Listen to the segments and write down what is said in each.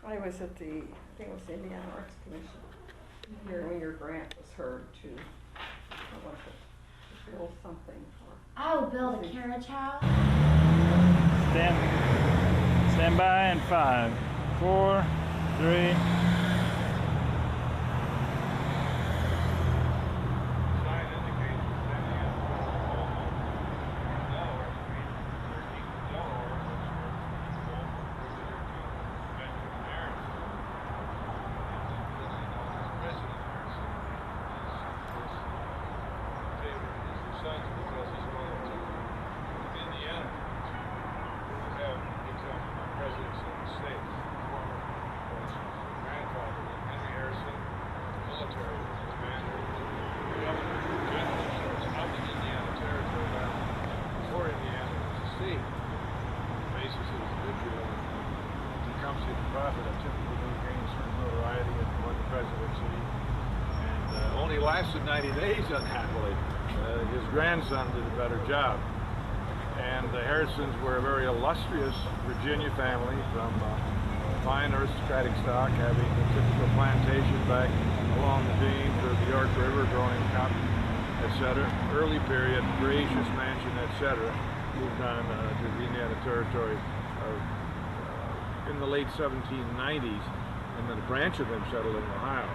I was at the, I think it was the Indiana Arts Commission, here when your grant was heard to, what was it, to build something or. Oh, build a carriage house? Stand by in 5, 4, 3. Only lasted 90 days, unhappily. His grandson did a better job. And the Harrisons were a very illustrious Virginia family from fine aristocratic stock, having a typical plantation back along the James or the York River, growing cotton, etc. Early period, gracious mansion, etc. Moved on to the Indiana Territory in the late 1790s, and then a branch of them settled in Ohio.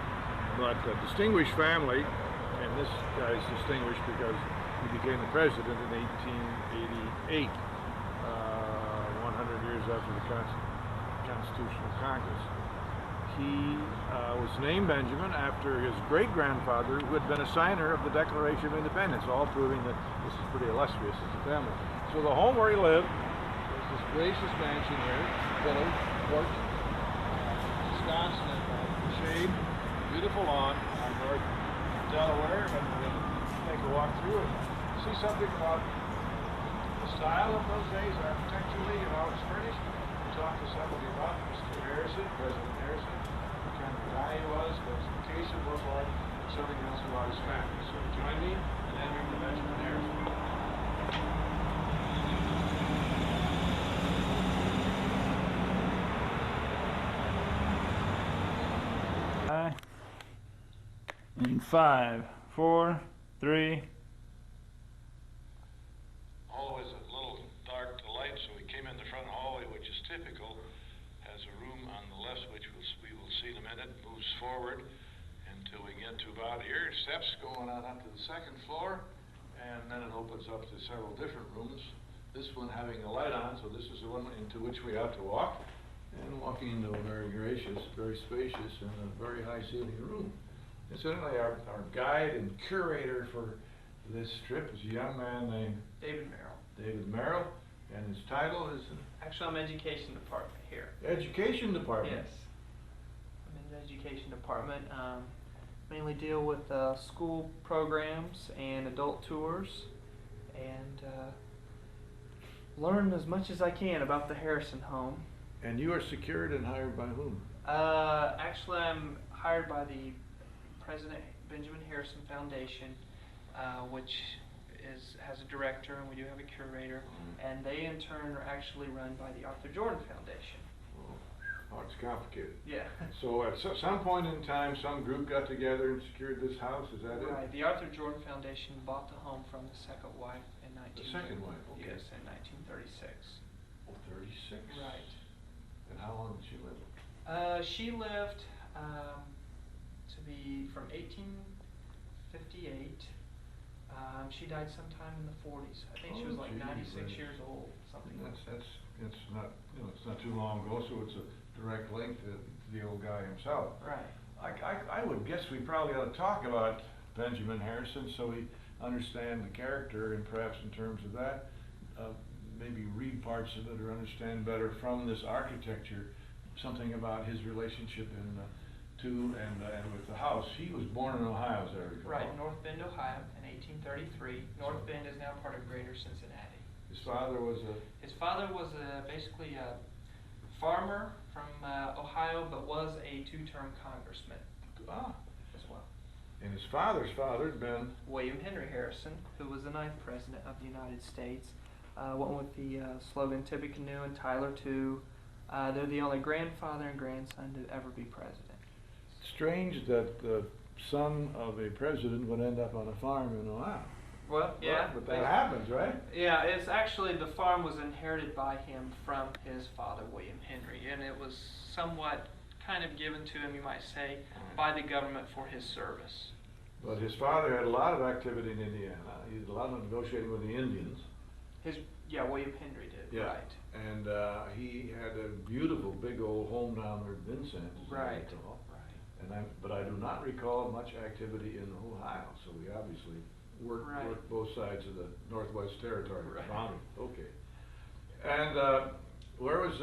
But a distinguished family, and this guy is distinguished because he became the president in 1888, 100 years after the Constitutional Congress. He was named Benjamin after his great-grandfather, who had been a signer of the Declaration of Independence, all proving that this is pretty illustrious as a family. So the home where he lived was this gracious mansion here, village, porch, ensconced in the shade. Beautiful lawn on North Delaware, and we'll take a walk through and see something about the style of those days architecturally and how it's furnished. We'll talk to somebody about Mr. Harrison, President Harrison, what kind of guy he was, what his vacation looked like, and something else about his family. So join me in entering the Benjamin Harrison. In 5, 4, 3. Hallway's a little dark to light, so we came in the front hallway, which is typical. Has a room on the left, which we will see in a minute. Moves forward until we get to about here. Steps going on up to the second floor, and then it opens up to several different rooms. This one having a light on, so this is the one into which we have to walk. And walking into a very gracious, very spacious, and a very high ceiling room. Incidentally, our guide and curator for this trip is a young man named David Merrill. David Merrill, and his title is Actually, I'm education department here. Education Department. Yes, I'm in the education department. Mainly deal with school programs and adult tours, and learn as much as I can about the Harrison home. And you are secured and hired by whom? Actually, I'm hired by the President Benjamin Harrison Foundation, which has a director, and we do have a curator, and they in turn are actually run by the Arthur Jordan Foundation. Oh, it's complicated. Yeah. So at some point in time, some group got together and secured this house, is that it? Right. The Arthur Jordan Foundation bought the home from the second wife in The second wife, okay. Yes, in 1936. Oh, 36? Right. And how long did she live? She lived to be from 1858. She died sometime in the 40s. I think she was like 96 years old, something like that. It's not, it's not too long ago, so it's a direct link to the old guy himself. Right. I would guess we probably ought to talk about Benjamin Harrison so we understand the character, and perhaps in terms of that, maybe read parts of it or understand better from this architecture something about his relationship to and with the house. He was born in Ohio, is that right? Right, North Bend, Ohio, in 1833. North Bend is now part of Greater Cincinnati. His father was basically a farmer from Ohio, but was a two-term congressman as well. And his father's father had been William Henry Harrison, who was the 9th president of the United States. Went with the slogan Tippecanoe and Tyler too. They're the only grandfather and grandson to ever be president. Strange that the son of a president would end up on a farm in Ohio. Well, yeah. But that happens, right? Yeah, it's actually, the farm was inherited by him from his father, William Henry, and it was somewhat kind of given to him, you might say, by the government for his service. But his father had a lot of activity in Indiana. He did a lot of negotiating with the Indians. William Henry did, Yeah. right. And he had a beautiful big old home down there in Vincent. Right. But I do not recall much activity in Ohio, so we obviously worked both sides of the Northwest Territory boundary. Okay. And where was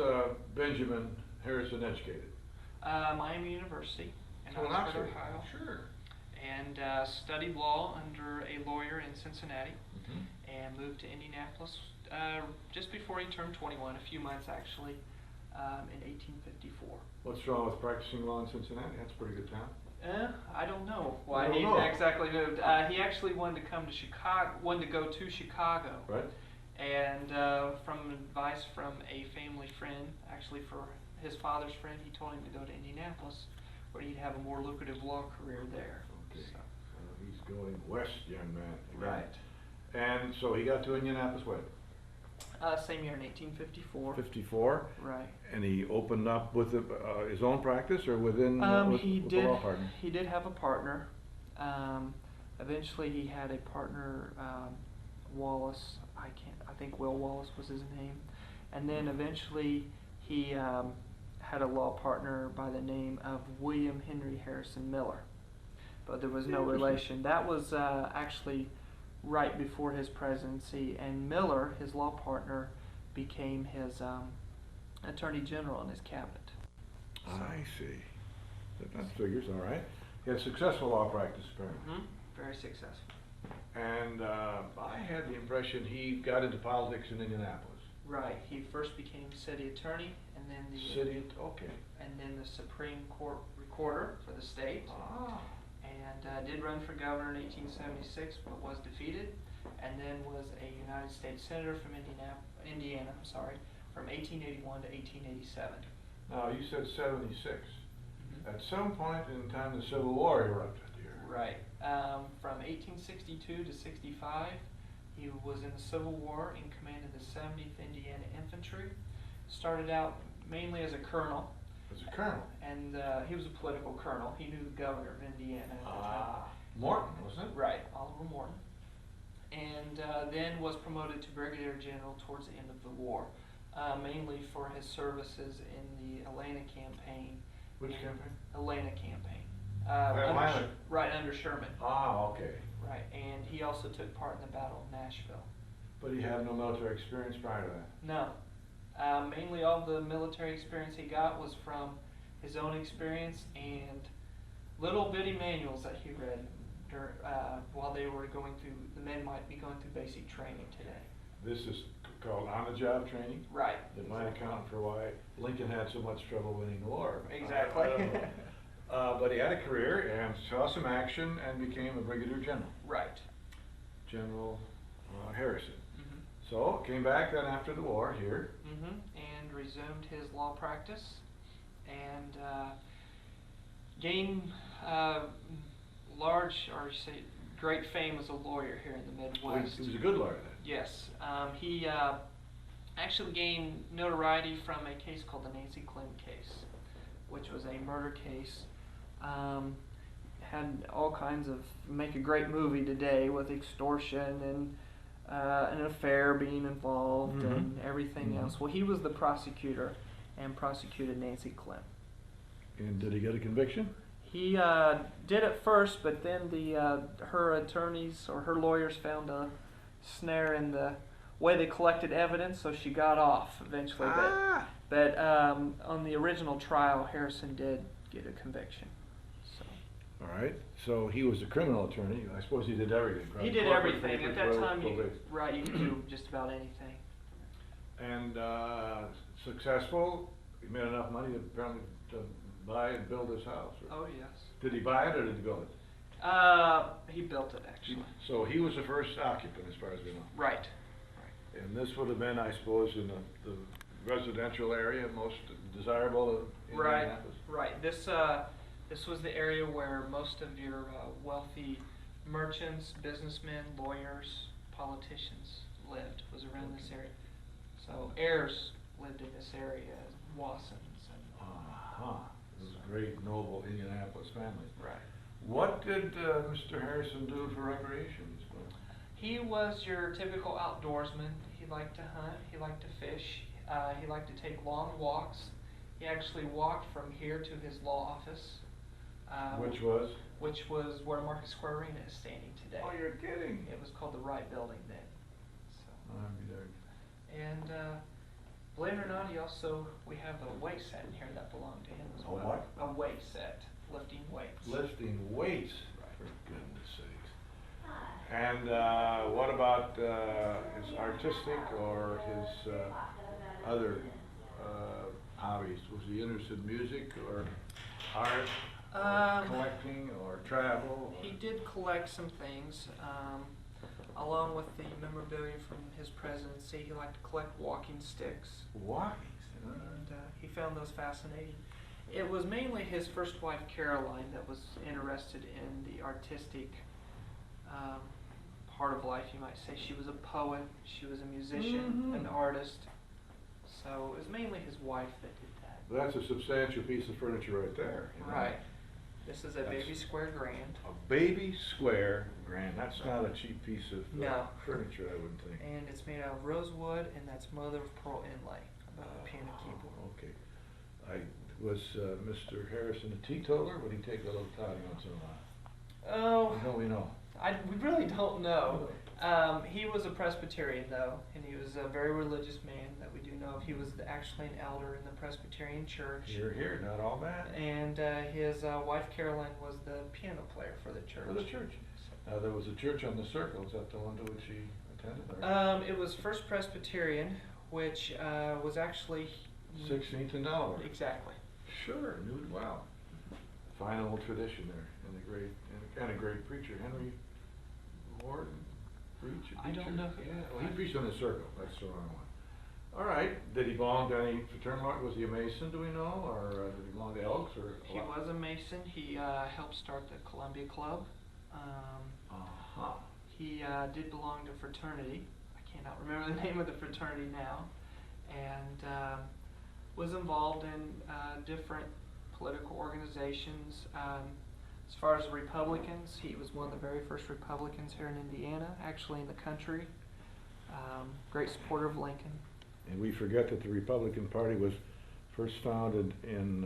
Benjamin Harrison educated? Miami University in Oxford, Ohio. Sure. And studied law under a lawyer in Cincinnati, and moved to Indianapolis just before he turned 21, a few months actually, in 1854. What's wrong with practicing law in Cincinnati? That's a pretty good town. I don't know why You he don't know. exactly moved. He actually wanted to come to Chicago, wanted to go to Chicago. Right. And from advice from a family friend, actually for his father's friend, he told him to go to Indianapolis, where he'd have a more lucrative law career there. Okay. So. He's going west, young man. Right. And so he got to Indianapolis when? Same year in 1854. 54. Right. And he opened up with his own practice, or within with the law partner? He did have a partner. Eventually, he had a partner, Wallace. I think Will Wallace was his name. And then eventually, he had a law partner by the name of William Henry Harrison Miller. But there was no relation. That was actually right before his presidency, and Miller, his law partner, became his attorney general in his cabinet. So. I see. That figures, all right. He had successful law practice, apparently. Very successful. And I had the impression he got into politics in Indianapolis. Right. He first became city attorney, and then the Supreme Court recorder for the state. And did run for governor in 1876, but was defeated, and then was a United States Senator from Indiana, from 1881 to 1887. Now, you said 76. At some point in time, the Civil War erupted here. Right. From 1862 to 65, he was in the Civil War in command of the 70th Indiana Infantry. Started out mainly as a colonel. As a colonel? And he was a political colonel. He knew the governor of Indiana at the time. Morton, wasn't it? Right, Oliver Morton. And then was promoted to brigadier general towards the end of the war, mainly for his services in the Atlanta campaign. Which campaign? Atlanta campaign. Under Sherman. Okay. Right, and he also took part in the Battle of Nashville. But he had no military experience prior to that? No. Mainly all the military experience he got was from his own experience and little bitty manuals that he read while they were going through, the men might be going through basic training today. This is called on-the-job training? Right. That might account for why Lincoln had so much trouble winning the war. Exactly. But he had a career and saw some action and became a brigadier general. Right. General Harrison. So, came back then after the war here. And resumed his law practice and gained great fame as a lawyer here in the Midwest. He was a good lawyer then. Yes. He actually gained notoriety from a case called the Nancy Clem case, which was a murder case. Had all kinds of, make a great movie today with extortion and an affair being involved and everything else. Well, he was the prosecutor and prosecuted Nancy Clem. And did he get a conviction? He did at first, but then her attorneys or her lawyers found a snare in the way they collected evidence, so she got off eventually. But on the original trial, Harrison did get a conviction. So. All right. So he was a criminal attorney. I suppose he did everything. Right? He did everything. At that time, you could do just about anything. And successful. He made enough money apparently to buy and build his house. Oh yes. Did he buy it or did he build it? He built it actually. So he was the first occupant, as far as we know. Right. And this would have been, I suppose, in the residential area, most desirable in Right, Indianapolis? right. This was the area where most of your wealthy merchants, businessmen, lawyers, politicians lived, was around this area. So heirs lived in this area, Wassons and This is a great, noble Indianapolis family. right. What did Mr. Harrison do for recreation? He was your typical outdoorsman. He liked to hunt, he liked to fish, he liked to take long walks. He actually walked from here to his law office. Which was? Which was where Market Square Arena is standing today. Oh, you're kidding. It was called the Wright Building then. So. I'll be there. And believe it or not, we have a weight set in here that belonged to him as A well. what? A weight set, lifting weights. Lifting weights, Right. for goodness sakes. And what about his artistic or his other hobbies? Was he interested in music or art, or collecting or travel? He did collect some things, along with the memorabilia from his presidency. He liked to collect walking sticks, Walking. and he found those fascinating. It was mainly his first wife, Caroline, that was interested in the artistic part of life, you might say. She was a poet, she was a musician, an artist. So it was mainly his wife that did that. That's a substantial piece of furniture right there. You know? Right. This is a baby square grand. A baby square grand. That's not a cheap piece of No. furniture, I wouldn't think. And it's made out of rosewood, and that's mother of pearl inlay above the piano keyboard. Okay. Was Mr. Harrison a teetotaler? Would he take a little toddy once in a while? Oh, No, we know. we really don't know. He was a Presbyterian though, and he was a very religious man that we do know of. He was actually an elder in the Presbyterian church. Here, not all bad. And his wife Caroline was the piano player for the church. For the church. There was a church on the circle. Is that the one to which he attended? It was First Presbyterian, which was actually 16th and Delaware. Exactly. Sure, knew it well. Fine old tradition there, and a great preacher, Henry Ward. I don't know who. Yeah, well, he preached on the circle. That's the wrong one. All right. Did he belong to any fraternal order? Was he a Mason? Do we know, or did he belong to Elks? Or He was a Mason. He helped start the Columbia Club. He did belong to fraternity. I cannot remember the name of the fraternity now, and was involved in different political organizations. As far as the Republicans, he was one of the very first Republicans here in Indiana, actually in the country. Great supporter of Lincoln. And we forget that the Republican Party was first founded in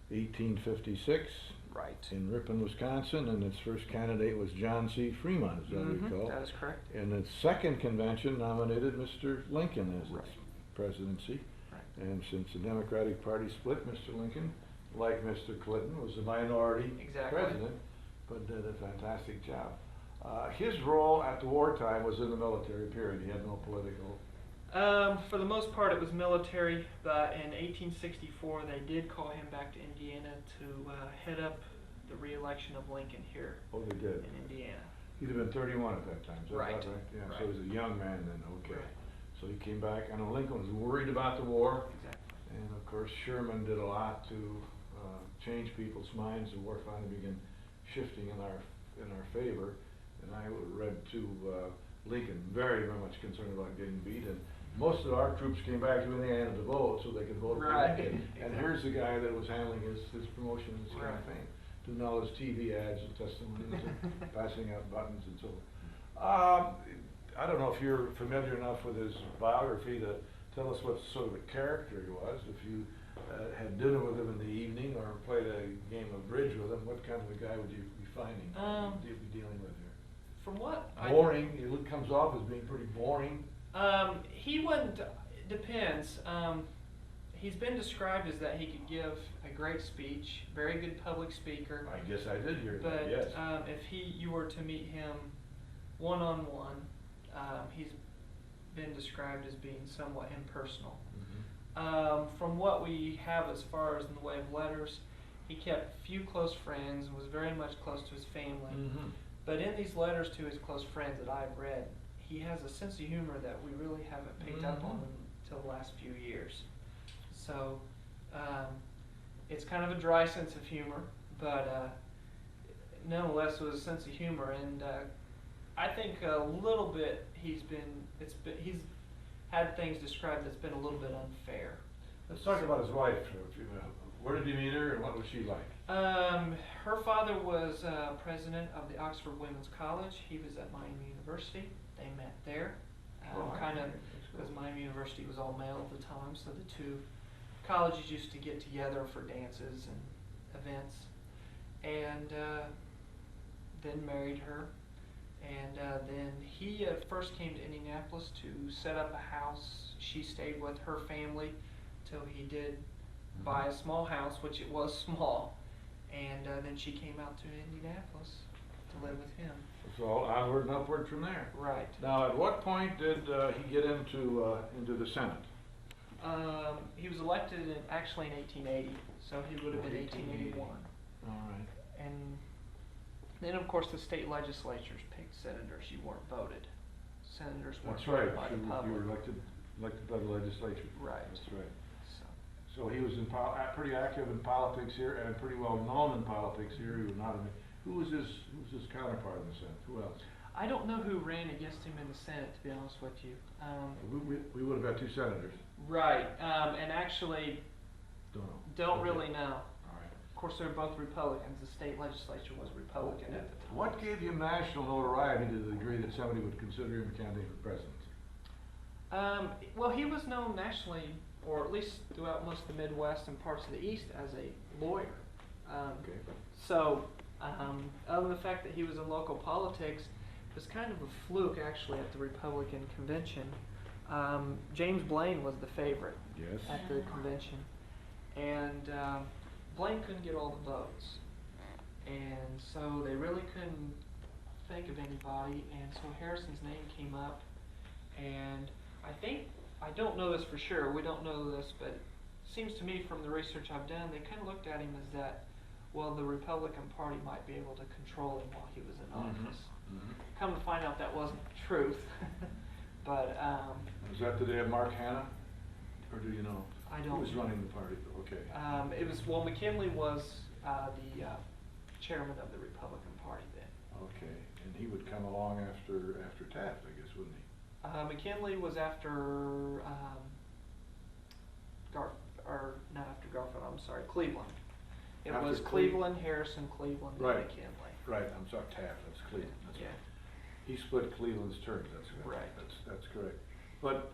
1856 Right. in Ripon, Wisconsin, and its first candidate was John C. Fremont, as I recall. That is correct. And its second convention nominated Mr. Lincoln as Right. its presidency. Right. And since the Democratic Party split, Mr. Lincoln, like Mr. Clinton, was a minority Exactly. president, but did a fantastic job. His role at the wartime was in the military, period. He had no political. For the most part, it was military, but in 1864, they did call him back to Indiana to head up the re-election of Lincoln here Oh, they did. in Indiana. He'd have been 31 at that time, is that Right. about right? Yeah, so Right. he was a young man then, okay. Right. So he came back. I know Lincoln was worried about the war, Exactly. and of course Sherman did a lot to change people's minds. The war finally began shifting in our favor, and I read too, Lincoln very much concerned about getting beat, and most of our troops came back to Indiana to vote so they could vote Right. for Lincoln. And here's the guy that was handling his promotion and his Right. campaign, doing all his TV ads and testimonies and passing out buttons and so on. I don't know if you're familiar enough with his biography to tell us what sort of a character he was. If you had dinner with him in the evening or played a game of bridge with him, what kind of a guy would you be finding? You'd be dealing with here? From what Boring. He comes off as being pretty boring. He wouldn't. Depends. He's been described as that he could give a great speech, very good public speaker. I guess I did hear But that. Yes. if you were to meet him one-on-one, he's been described as being somewhat impersonal. From what we have as far as in the way of letters, he kept few close friends and was very much close to his family. But in these letters to his close friends that I've read, he has a sense of humor that we really haven't picked up on till the last few years. So it's kind of a dry sense of humor, but nonetheless it was a sense of humor, and I think a little bit he's had things described that's been a little bit unfair. Let's talk about his wife. Where did he meet her, and what was she like? Her father was president of the Oxford Women's College. He was at Miami University. They met there, kind of because Miami University was all male at the time, so the two colleges used to get together for dances and events, and then married her. And then he first came to Indianapolis to set up a house. She stayed with her family till he did buy a small house, which it was small. And then she came out to Indianapolis to live with him. It's all onward and upward from there. Right. Now, at what point did he get into the Senate? He was elected actually in 1880, so he would have been 1881. All right. And then, of course, the state legislatures picked senators. You weren't voted. Senators weren't That's right. voted by the You public. were elected by the legislature. Right. That's right. So, So he was pretty active in politics here, and pretty well known in politics here. He was not. Who was his counterpart in the Senate? Who else? I don't know who ran against him in the Senate, to be honest with you. We would have had two senators. Right. And actually, Don't know. don't Okay. really know. All right. Of course, they're both Republicans. The state legislature was Republican at the time. What gave him national notoriety to the degree that somebody would consider him a candidate for president? Well, he was known nationally, or at least throughout most of the Midwest and parts of the East, as a lawyer. Okay. So, other than the fact that he was in local politics, it was kind of a fluke actually at the Republican convention. James Blaine was the favorite Yes. at the convention, and Blaine couldn't get all the votes, and so they really couldn't think of anybody, and so Harrison's name came up, and I don't know this for sure, we don't know this, but it seems to me from the research I've done, they kind of looked at him as that, well, the Republican Party might be able to control him while he was in office. Come to find out that wasn't the truth. But Was that the day of Mark Hanna, or do you know? I Who don't. was running the party? Okay. It was, well, McKinley was the chairman of the Republican Party then. Okay, and he would come along after Taft, I guess, wouldn't he? McKinley was after not after Garfield. I'm sorry, Cleveland. It After was Cleveland, Harrison, Cleveland, and Right. McKinley. Right, I'm sorry, Taft, that's Cleveland. That's Yeah. right. He split Cleveland's terms, that's correct. Right. That's correct. But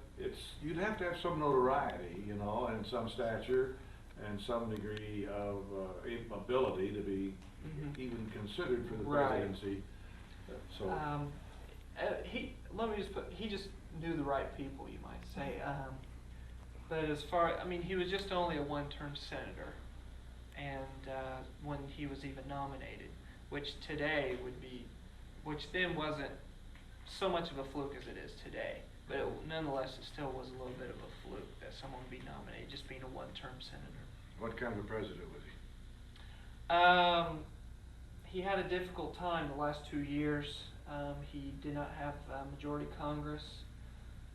you'd have to have some notoriety, and some stature, and some degree of ability to be Mhm. even considered for the Right. presidency. So, He just knew the right people, you might say. But as far, he was just only a one-term senator, and when he was even nominated, which today would be, which then wasn't so much of a fluke as it is today. But nonetheless, it still was a little bit of a fluke that someone would be nominated just being a one-term senator. what kind of a president was he? He had a difficult time the last 2 years. He did not have a majority Congress.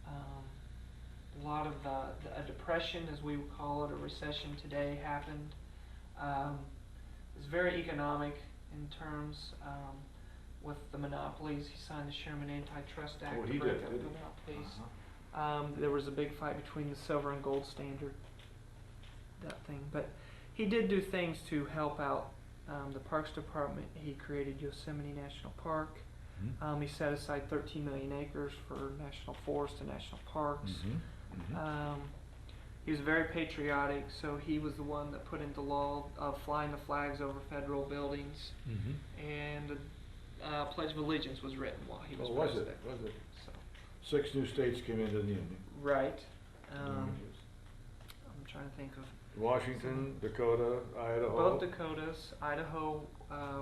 A lot of a depression, as we would call it, a recession today happened. It was very economic in terms with the monopolies. He signed the Sherman Antitrust Act to He break did, up did he? monopolies. Uh-huh. There was a big fight between the silver and gold standard, that thing. But he did do things to help out the Parks Department. He created Yosemite National Park. Mhm. He set aside 13 million acres for national forests and national parks. He was very patriotic, so he was the one that put into law flying the flags over federal buildings, and the Pledge of Allegiance was written while he was Oh, was president. it? Was it? So, 6 new states came into the Union. right. I'm trying to think of Washington, Dakota, Idaho. both Dakotas, Idaho,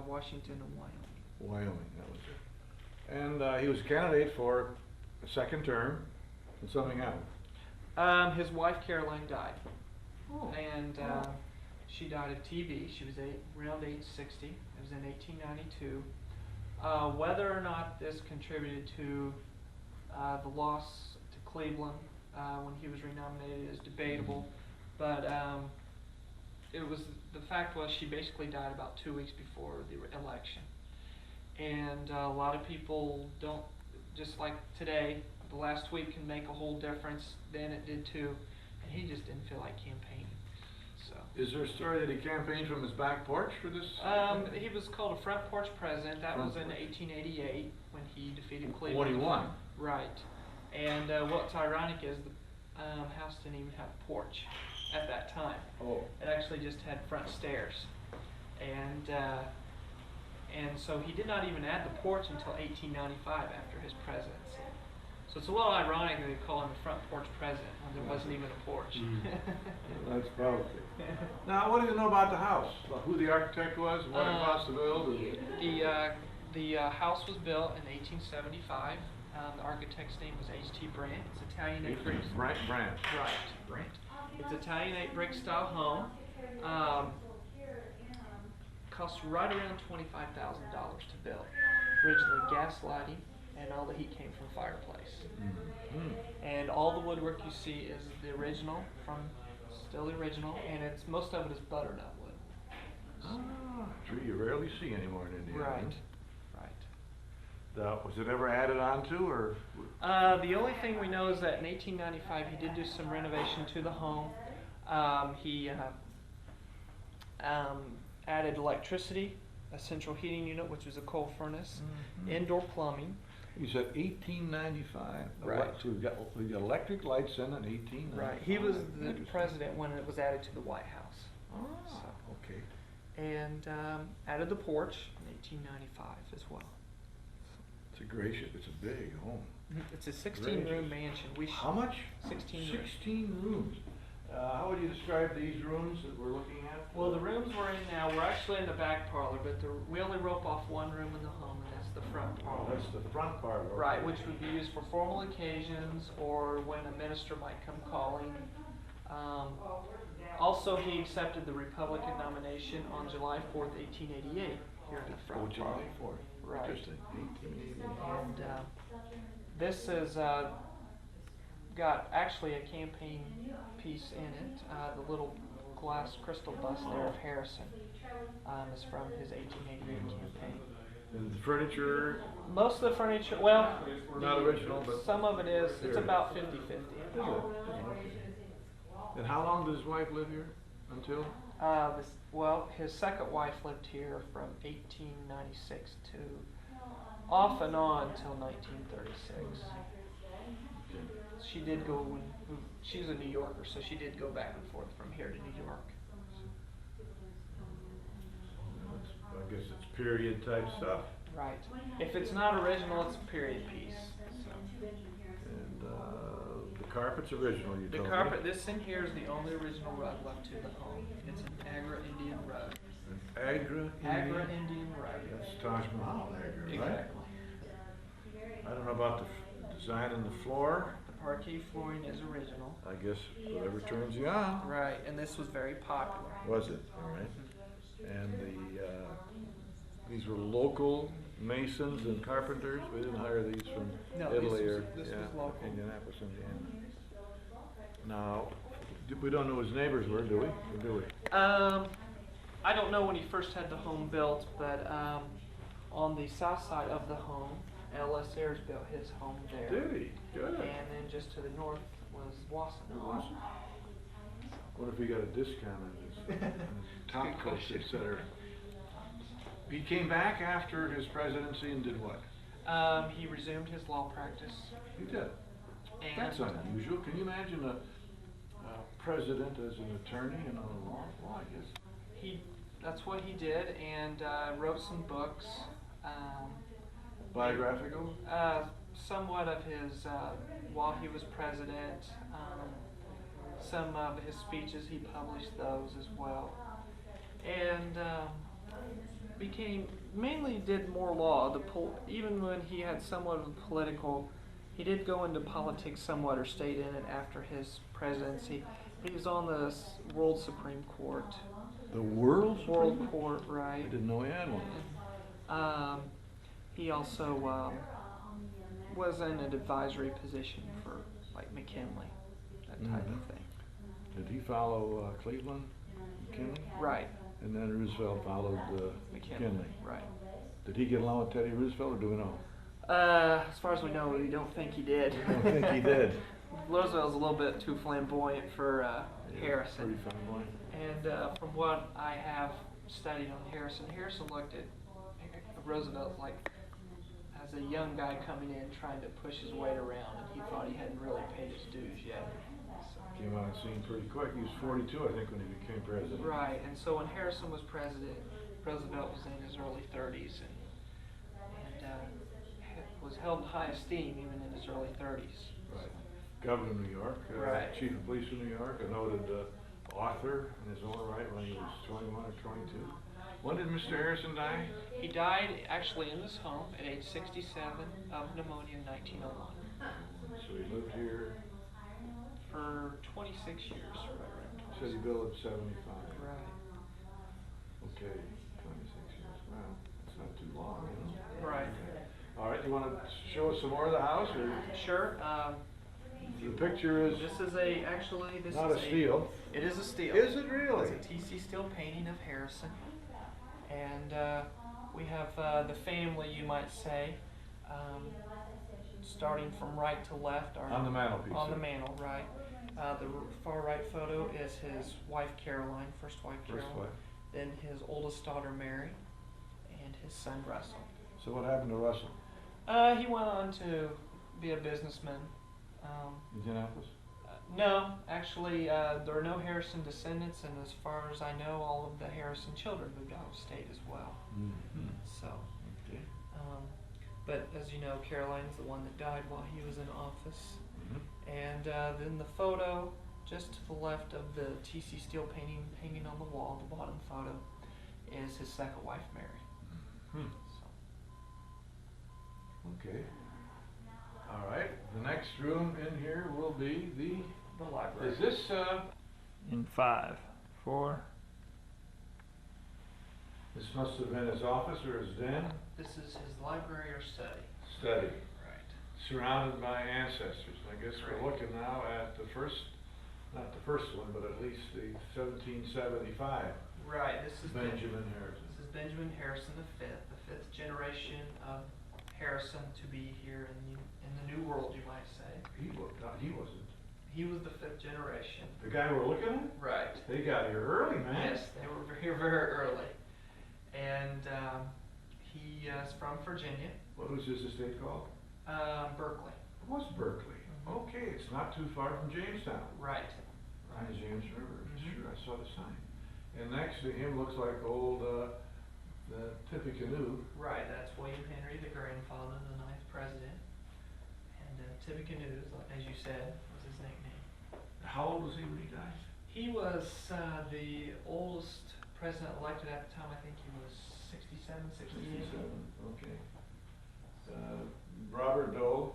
Washington, and Wyoming. Wyoming, that was it. And he was a candidate for a second term, and something happened. His wife Caroline died, Oh. and she died of TB. She was around age 60. It was in 1892. Whether or not this contributed to the loss to Cleveland, when he was renominated is debatable, but it was, the fact was she basically died about 2 weeks before the election. And a lot of people don't, just like today, the last week can make a whole difference, then it did too, and he just didn't feel like campaigning. So. Is there a story that he campaigned from his back porch for this? He was called a front porch president. That was in 1888 when he defeated Cleveland. When he won. Right. And what's ironic is the house didn't even have a porch at that time. Oh. It actually just had front stairs. And so he did not even add the porch until 1895 after his presidency. So it's a little ironic that they call him the front porch president when there wasn't even a porch. That's probably. Now, what do you know about the house? Who the architect was? What it cost to build? The house was built in 1875. The architect's name was H.T. Brandt. It's Italianate brick. Brandt. Right, Brandt. It's Italianate brick style home. Cost right around $25,000 to build. Originally gas lighting, and all the heat came from fireplace. And all the woodwork you see is the original, still the original, and most of it is butternut wood. Tree you rarely see anymore in Indiana. Right. Was it ever added on to, or? The only thing we know is that in 1895 he did do some renovation to the home. He added electricity, a central heating unit, which was a coal furnace, indoor plumbing. You said 1895. Right. So we've got electric lights in 1895. Right. He was the president when it was added to the White House. Okay. And added the porch in 1895 as well. It's a big home. It's a 16-room mansion. How much? 16 rooms. 16 rooms. How would you describe these rooms that we're looking at? Well, the rooms we're in now, we're actually in the back parlor, but we only rope off one room in the home, and that's the front parlor. That's the front parlor. Right, which would be used for formal occasions or when a minister might come calling. Also, he accepted the Republican nomination on July 4th, 1888, here in the front parlor. July 4th. Right. Interesting. 1888. And this has got actually a campaign piece in it. The little glass crystal bust there of Harrison is from his 1888 campaign. And the furniture? Most of the furniture, well, Not original, but some of it is. It's about 50-50. And how long does his wife live here? Until? Well, his second wife lived here from 1896 to off and on till 1936. She did go she's a New Yorker, so she did go back and forth from here to New York. I guess it's period type stuff. Right. If it's not original, it's a period piece. So. And the carpet's original, you The told carpet, me. this in here is the only original rug left to the home. It's an Agra Indian rug. An Agra Indian rug. That's Taj Mahal Agra, right? Exactly. I don't know about the design in the floor. The parquet flooring is original. I guess whatever turns you on. Right, and this was very popular. Was it? All right. And these were local masons and carpenters. We didn't hire these from Italy or this was local. Indianapolis, Indiana. Now, we don't know who his neighbors were, do we? Or do we? I don't know when he first had the home built, but on the south side of the home, L.S. Ayers built his home there. Did he? Good. And then just to the north was Wasson. What if he got a discount on his top coats, etc.? He came back after his presidency and did what? He resumed his law practice. He did. And That's unusual. Can you imagine a president as an attorney and on a law? Well, I guess. That's what he did, and wrote some books. Biographical? Somewhat of his, while he was president. Some of his speeches, he published those as well. And mainly did more law. Even when he had somewhat of a political, he did go into politics somewhat or stayed in it after his presidency. He was on the World Supreme Court. The World Supreme Court, right. I didn't know he had one. He also was in an advisory position for like McKinley. that type of thing. Did he follow Cleveland, McKinley? Right. And then Roosevelt followed McKinley. Right. Did he get along with Teddy Roosevelt, or do we know? As far as we know, we don't think he did. I don't think he did. Roosevelt was a little bit too flamboyant for Harrison. Pretty flamboyant. And from what I have studied on Harrison looked at Roosevelt like as a young guy coming in trying to push his weight around, and he thought he hadn't really paid his dues yet. So. Came on the scene pretty quick. He was 42, I think, when he became president. Right, and so when Harrison was president, Roosevelt was in his early 30s and was held in high esteem even in his early 30s. Right. Governor of New York, Right. Chief of Police of New York, a noted author in his own right when he was 21 or 22. When did Mr. Harrison die? He died actually in his home at age 67 of pneumonia in 1901. So he lived here. For 26 years, right around 26. Said he built at 75. Right. Okay, 26 years. Wow, that's not too long, you know? Right. All right, you want to show us some more of the house, or Sure. the picture is This is actually this not is a steel? It is a steel. Is it really? It's a TC steel painting of Harrison, and we have the family, you might say, starting from right to left. On the mantelpiece. On the mantle, right. The far right photo is his wife Caroline, first wife Caroline. First wife. Then his oldest daughter Mary, and his son Russell. So what happened to Russell? He went on to be a businessman. Indianapolis? No, actually, there are no Harrison descendants, and as far as I know, all of the Harrison children moved out of state as well. Mm-hmm. So, Okay. but as you know, Caroline's the one that died while he was in office. Mm-hmm. And then the photo just to the left of the TC steel painting hanging on the wall, the bottom photo, is his second wife, Mary. Hmm. So. Okay. All right. The next room in here will be The library. Is this In 5, 4. This must have been his office or his den? This is his library or study. Study. Right. Surrounded by ancestors. I guess Correct. we're looking now at the first, not the first one, but at least the 1775 Right. This is Benjamin Harrison. This is Benjamin Harrison the fifth generation of Harrison to be here in the New World, you might say. He wasn't. He was the fifth generation. The guy we're looking at? Right. They got here early, man. Yes, they were here very early. And he is from Virginia, What was his estate called? Berkeley. It was Berkeley. Mhm. Okay, it's not too far from Jamestown. Right. On the James River. Mhm. Sure, I saw the sign. And next to him looks like old the Tippecanoe. Right, that's William Henry, the grandfather of the 9th president. And Tippecanoe, as you said, was his nickname. How old was he when he died? He was the oldest president elected at the time. I think he was 67, 68. 67, okay. Robert Doe,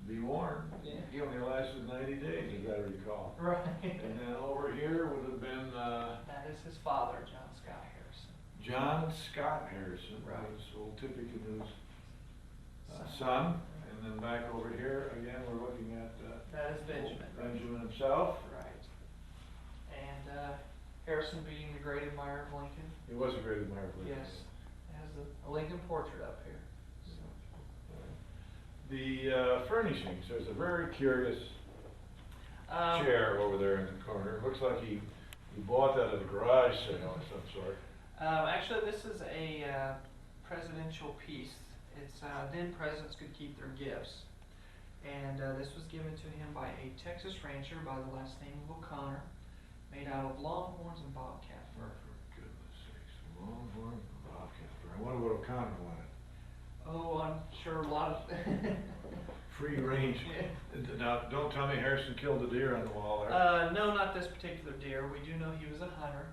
be warned. Yeah. He only lasted 90 days, as I recall. Right. And then over here would have been That is his father, John Scott Harrison. John Scott Harrison, Right. was old Tippecanoe's son. And then back over here, again, we're looking at That is Benjamin. Benjamin himself. Right. And Harrison being the great admirer of Lincoln. He was a great admirer of Lincoln. Yes. Has a Lincoln portrait up here. So. The furnishings, there's a very curious chair over there in the corner. Looks like he bought that at a garage sale of some sort. Actually, this is a presidential piece. It's then presidents could keep their gifts. And this was given to him by a Texas rancher by the last name of O'Connor, made out of longhorns and bobcat fur. For goodness sakes, longhorn bobcat fur. I wonder what O'Connor wanted. Oh, I'm sure a lot of. Free range. Now, don't tell me Harrison killed a deer on the wall there. No, not this particular deer. We do know he was a hunter.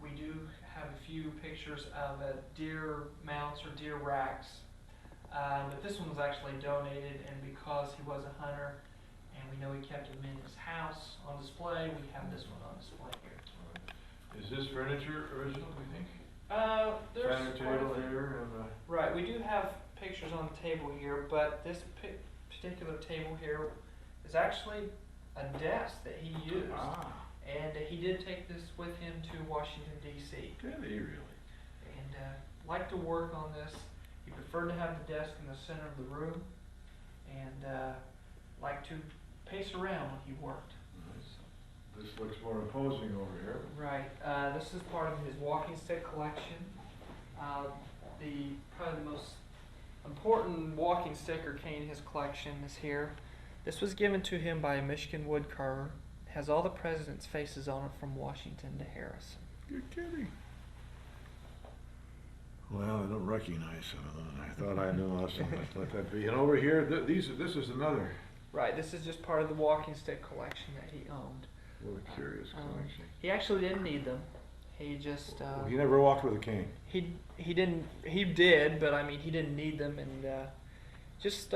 We do have a few pictures of deer mounts or deer racks. But this one was actually donated, and because he was a hunter, and we know he kept them in his house on display, we have this one on display here. Is this furniture original, do you think? There's Center quite a table few. here and Right, we do have pictures on the table here, but this particular table here is actually a desk that he used. Ah, And he did take this with him to Washington, D.C. did he really? And liked to work on this. He preferred to have the desk in the center of the room, and liked to pace around when he worked. Nice. This looks more imposing over here. Right. This is part of his walking stick collection. Probably the most important walking stick or cane in his collection is here. This was given to him by a Michigan woodcarver. It has all the presidents' faces on it from Washington to Harrison. You're kidding. Well, I don't recognize some of them. I thought I knew something like that. And over here, this is another. Right. This is just part of the walking stick collection that he owned. What a curious collection. He actually didn't need them. He just He never walked with a cane. he did, but I mean he didn't need them, and just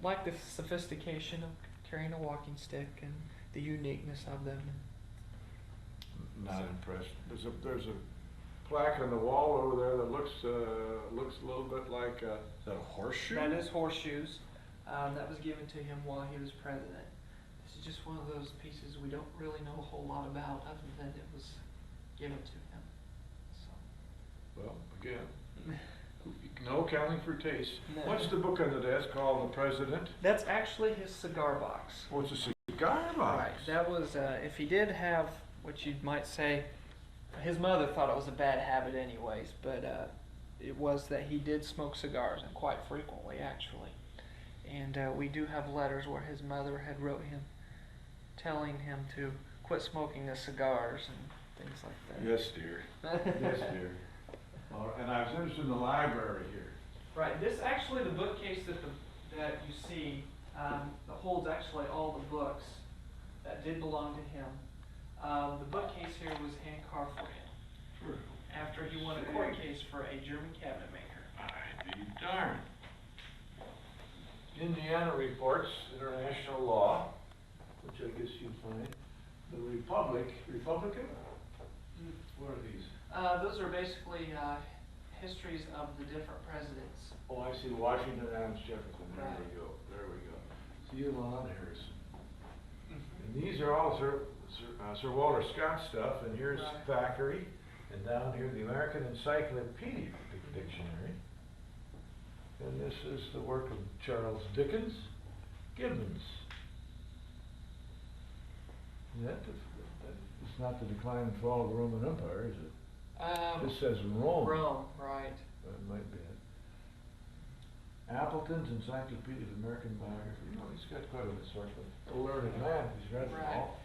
liked the sophistication of carrying a walking stick and the uniqueness of them. Not impressed. There's a plaque on the wall over there that looks a little bit like is that a horseshoe? That is horseshoes. That was given to him while he was president. This is just one of those pieces we don't really know a whole lot about, other than it was given to him. So. Well, again, no accounting for taste. No. What's the book on the desk called? The President? That's actually his cigar box. Oh, it's a cigar box. Right. That was if he did have what you might say. His mother thought it was a bad habit, anyways, but it was that he did smoke cigars, and quite frequently, actually. And we do have letters where his mother had wrote him, telling him to quit smoking the cigars and things like that. Yes, dear. Yes, dear. And I was interested in the library here. Right. This actually, the bookcase that you see that holds actually all the books that did belong to him. The bookcase here was hand carved for him after he won a court case for a German cabinet maker. I'd be darned. Indiana reports international law, which I guess you find. The Republican? What are these? Those are basically histories of the different presidents. Oh, I see. Washington, Adams, Jefferson. There Right. we go. There we go. Theodore Harrison. And these are all Sir Walter Scott stuff. And here's Right. Thackeray. And down here, the American Encyclopedia Dictionary. And this is the work of Charles Dickens. Gibbons. It's not the decline and fall of the Roman Empire, is it? This says Rome. Rome, right. That might be it. Appleton's Encyclopedia of American Biography. You know, he's got quite an assortment. A learned man, he's read them Right. all.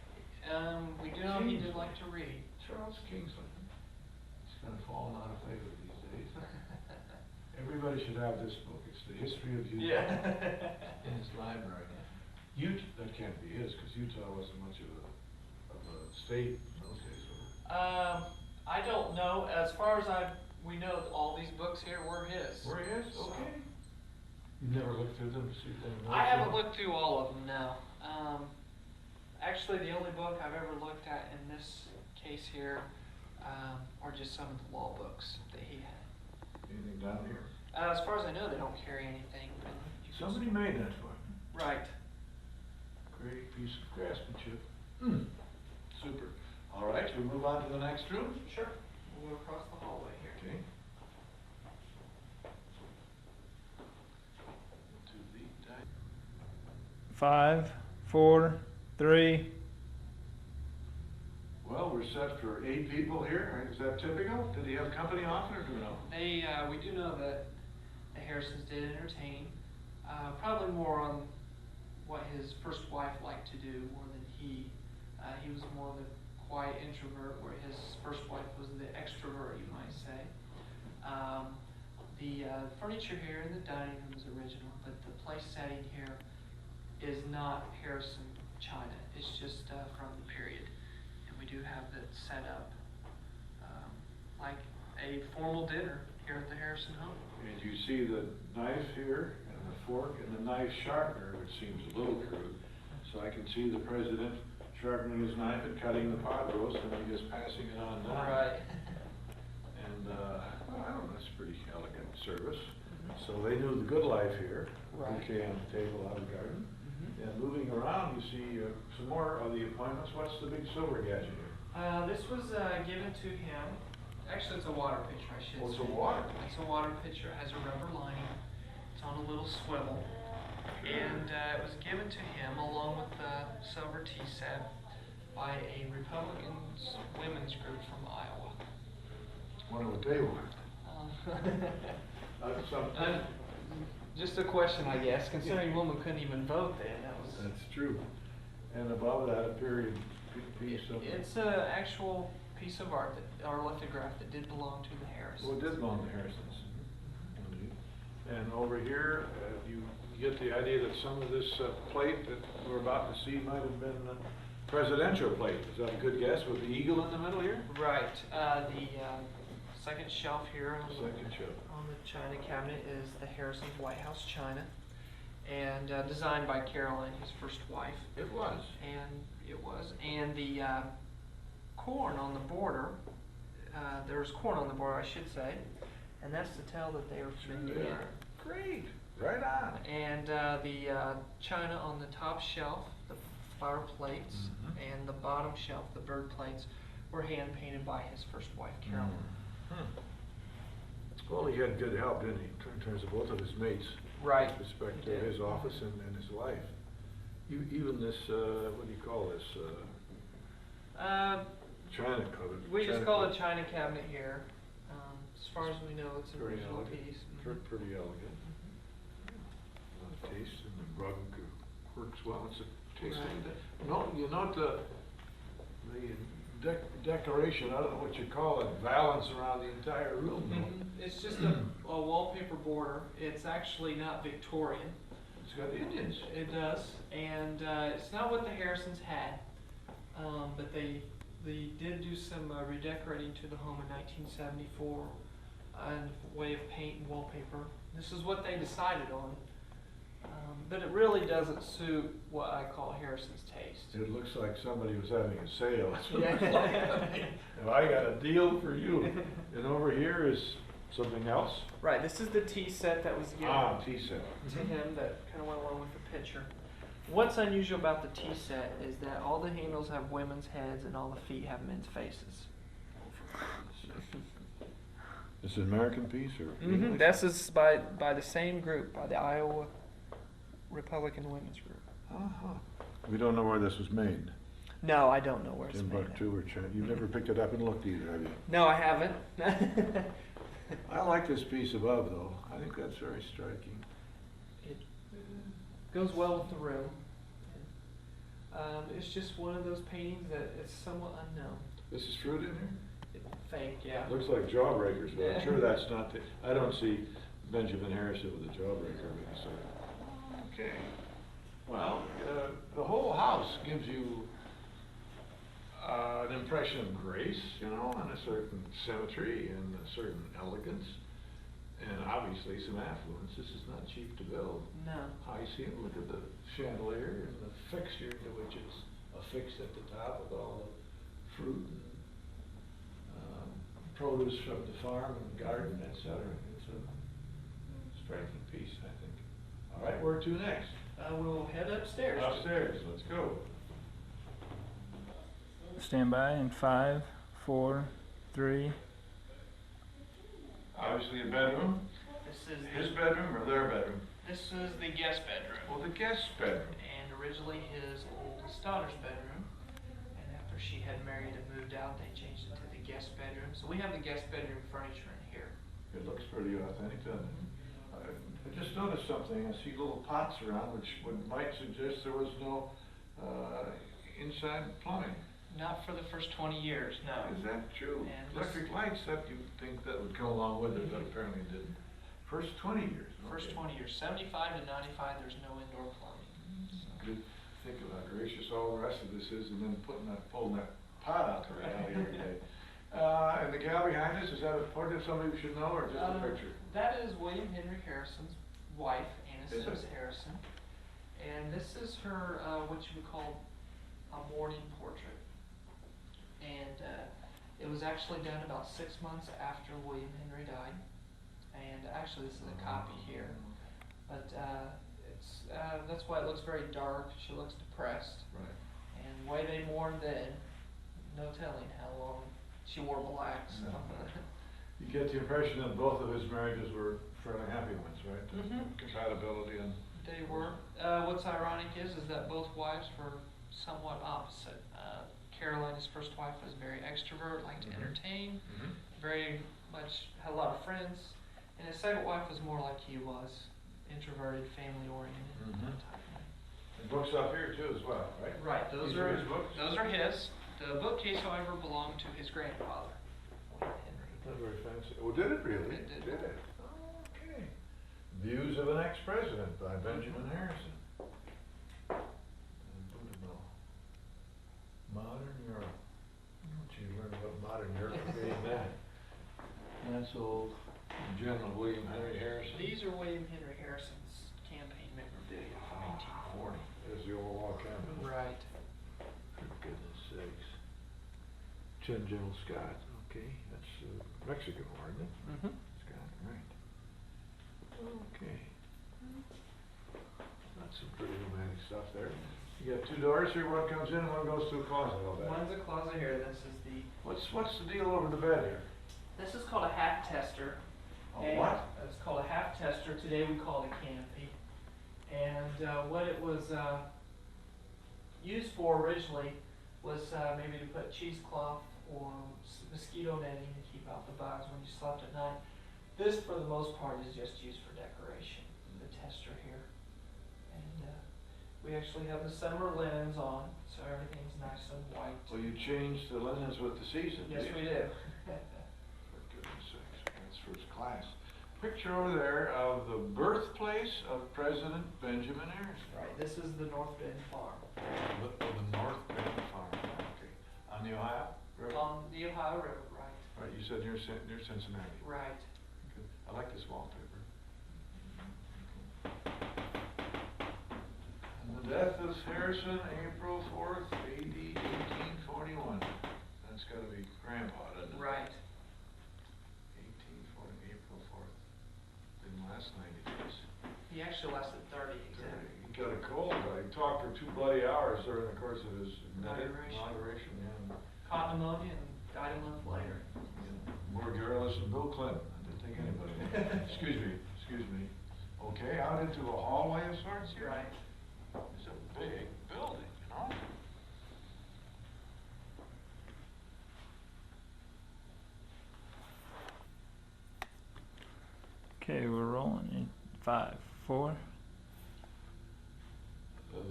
We do know he did like to read. Charles Kingsley. He's kind of fallen out of favor these days. Everybody should have this book. It's the history of Utah in his library. That can't be his, because Utah wasn't much of a state in those days. I don't know. As far as we know, all these books here were his. Were his? So- Okay. You never looked through them to see if they were? I haven't looked through all of them, no. Actually, the only book I've ever looked at in this case here are just some of the law books that he had. Anything down here? As far as I know, they don't carry anything. But Somebody made that for him. Right. Great piece of craftsmanship. Super. All right, we move on to the next room. Sure. We'll go across the hallway here. Okay. To the dining. 5, 4, 3. Well, we're set for 8 people here. Is that typical? Did he have company often, or do we know? We do know that the Harrisons did entertain, probably more on what his first wife liked to do more than he. He was more the quiet introvert, where his first wife was the extrovert, you might say. The furniture here in the dining room is original, but the place setting here is not Harrison china. It's just from the period. And we do have that set up like a formal dinner here at the Harrison home. And you see the knife here, and the fork, and the knife sharpener, which seems a little crude. So I can see the president sharpening his knife and cutting the pot roast, and then just passing it on down. Right. And, well, I don't know, that's pretty elegant service. So they knew the good life here. Right. Bouquet on the table out of the garden. Mhm. And moving around, you see some more of the appointments. What's the big silver gadget here? This was given to him. Actually, it's a water pitcher, I should Oh, it's say. a water. It's a water pitcher. It has a rubber lining. It's on a little swivel. And it was given to him along with the silver tea set by a Republican women's group from Iowa. Wonder what they want. That's something. Just a question, I guess, considering women couldn't even vote then. That's true. And above that, a period piece of. It's an actual piece of art, or lithograph, that did belong to the Harrisons. Well, it did belong to Harrison's. And over here, you get the idea that some of this plate that we're about to see might have been a presidential plate. Is that a good guess with the eagle in the middle here? Right. The second shelf here on Second shelf. on the china cabinet is the Harrison's White House china, and designed by Caroline, his first wife. It was. And the corn on the border, there's corn on the border, I should say, and that's to tell that they are from Indiana. Great. Right on. And the china on the top shelf, the flower plates, Mhm. and the bottom shelf, the bird plates, were hand painted by his first wife, Caroline. Well, he had good help, didn't he, in terms of both of his mates? Right. With respect He to did. his office and his life. Even this, what do you call this? China covered. We just call it china cabinet here. As far as we know, it's an Very original elegant. piece. Pretty elegant. A lot of taste, and the rug works well. It's a taste. Right. No, you note the decoration, I don't know what you call it, valance around the entire room. though. It's just a wallpaper border. It's actually not Victorian. It's got Indians. It does, and it's not what the Harrisons had, but they did do some redecorating to the home in 1974 in way of paint and wallpaper. This is what they decided on, but it really doesn't suit what I call Harrison's taste. It looks like somebody was having a sale. That's what it Yeah. looks like. And I got a deal for you. And over here is something else. Right, this is the tea set that was given Tea set. to him that kind of went along with the picture. What's unusual about the tea set is that all the handles have women's heads and all the feet have men's faces. This is an American piece or? This is by the same group, by the Iowa Republican Women's Group. Uh-huh. We don't know where this was made. No, I don't know where it's made. Timbuktu or China. You've never picked it up and looked either, have you? No, I haven't. I like this piece above though. I think that's very striking. It goes well with the room. It's just one of those paintings that is somewhat unknown. This is fruit in here? Fake, yeah. Looks like jawbreakers, but I'm sure that's not the, I don't see Benjamin Harrison with a jawbreaker. So. Okay. Well, the whole house gives you an impression of grace, you know, and a certain symmetry and a certain elegance, and obviously some affluence. This is not cheap to build. No. I see it. Look at the chandelier and the fixture, which is affixed at the top with all the fruit and produce from the farm and garden, etc. It's a striking piece, I think. All right, where to next? We'll head upstairs. Upstairs. Let's go. Stand by in 5, 4, 3. Obviously a bedroom. This is His bedroom or their bedroom? This is the guest bedroom. Well, the guest bedroom. And originally his oldest daughter's bedroom. And after she had married and moved out, they changed it to the guest bedroom. So we have the guest bedroom furniture in here. It looks pretty authentic, doesn't it? I just noticed something. I see little pots around, which might suggest there was no inside plumbing. Not for the first 20 years, no. Is that true? And Electric lights, that you think that would come along with it, but apparently it didn't. First 20 years. First Okay. 20 years. 75 to 95, there's no indoor plumbing. So. Good. Think of how gracious all the rest of this is, and then pulling that pot out the alley every day. And the gal behind us, is that a portrait of somebody we should know, or just a picture? That is William Henry Harrison's wife, Anna Is Sims it? Harrison. And this is her, what you would call a mourning portrait. And it was actually done about 6 months after William Henry died. And actually this is a copy here. But it's that's why it looks very dark. She looks depressed. Right. And the way they mourned then, no telling how long she wore black. So. You get the impression that both of his marriages were fairly happy ones, right? Mhm. Compatibility and. They were. What's ironic is that both wives were somewhat opposite. Caroline, his first wife, was very extrovert, liked to entertain, very much had a lot of friends, and his second wife was more like he was, introverted, family oriented, that type of thing. And books up here too as well, right? Right. Those These are his books. Those are his. The bookcase, however, belonged to his grandfather, William Henry. Not very fancy. Oh, did it really? It did. Did it? Oh, okay. Views of an Ex-President by Benjamin Harrison. And Buddha Modern Europe. Don't you learn about modern Europe from reading that? That's old. General William Henry Harrison. These are William Henry Harrison's campaign memorabilia from 1840. There's the old log cabin. Right. For goodness sakes. General Scott. Okay, that's Mexican war, isn't it? Mm-hmm. Scott, right. Okay. That's some pretty romantic stuff there. You got two doors here, one comes in and one goes to a closet, I'll bet. One's a closet here. This is the. What's the deal over the bed here? This is called a half tester. A what? It's called a half tester. Today we call it a canopy. And what it was used for originally was maybe to put cheesecloth or mosquito netting to keep out the bugs when you slept at night. This, for the most part, is just used for decoration, the tester here. And we actually have the summer linens on, so everything's nice and white. Well, you changed the linens with the season, Yes, did we you? do. For goodness sakes, that's first class. Picture over there of the birthplace of President Benjamin Harrison. Right, this is the North Bend Farm. The North Bend Farm, okay. On the Ohio River? On the Ohio River, right. Right, you said near Cincinnati. Right. Good. I like this wallpaper. And the death of Harrison, April 4th, AD 1841. That's gotta be Grandpa, doesn't it? Right. 1840, April 4th. Didn't last 90 days. He actually lasted 30 exactly. He got a cold, he talked for 2 bloody hours during the course of his Inauguration. inauguration, yeah. Caught pneumonia and died a month later. More garrulous than Bill Clinton. I didn't think anybody. Excuse me. Okay, out into a hallway of sorts here? Right. It's a big building, you know? Okay, we're rolling in 5, 4.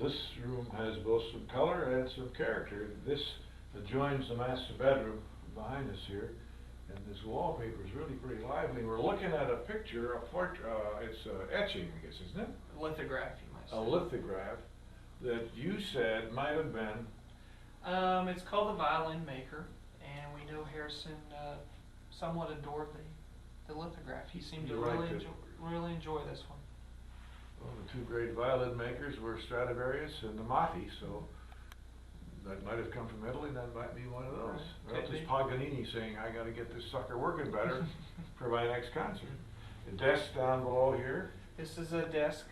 This room has both some color and some character. This adjoins the master bedroom behind us here. And this wallpaper is really pretty lively. We're looking at a picture, a portrait, it's etching, I guess, isn't it? Lithograph, you might say. A lithograph that you said might have been. It's called The Violin Maker, and we know Harrison somewhat adored the lithograph. He seemed to You liked it. really enjoy this one. Well, the two great violin makers were Stradivarius and Amati, so that might have come from Italy, that might be one of those. Could Or else be. it's Paganini saying, I gotta get this sucker working better for my next concert. The desk down below here, This is a desk.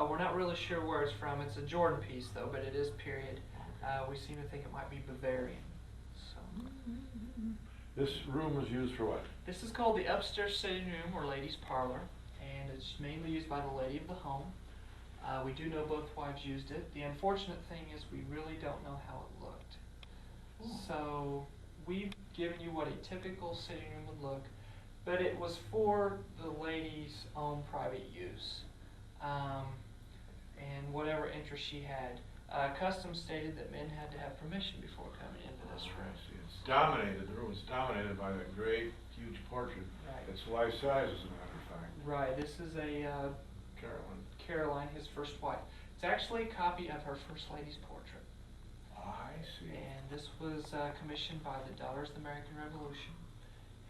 We're not really sure where it's from. It's a Jordan piece, though, but it is period. We seem to think it might be Bavarian. So this room was used for what? this is called the upstairs sitting room or ladies' parlor, and it's mainly used by the lady of the home. We do know both wives used it. The unfortunate thing is we really don't know how it looked. So we've given you what a typical sitting room would look, but it was for the lady's own private use. And whatever interest she had. Custom stated that men had to have permission before coming into this room. I see. It's dominated, the room is dominated by that great, huge portrait. Right. It's life size, as a matter of fact. Right, this is a Caroline, his first wife. It's actually a copy of her first lady's portrait. I see. And this was commissioned by the Daughters of the American Revolution.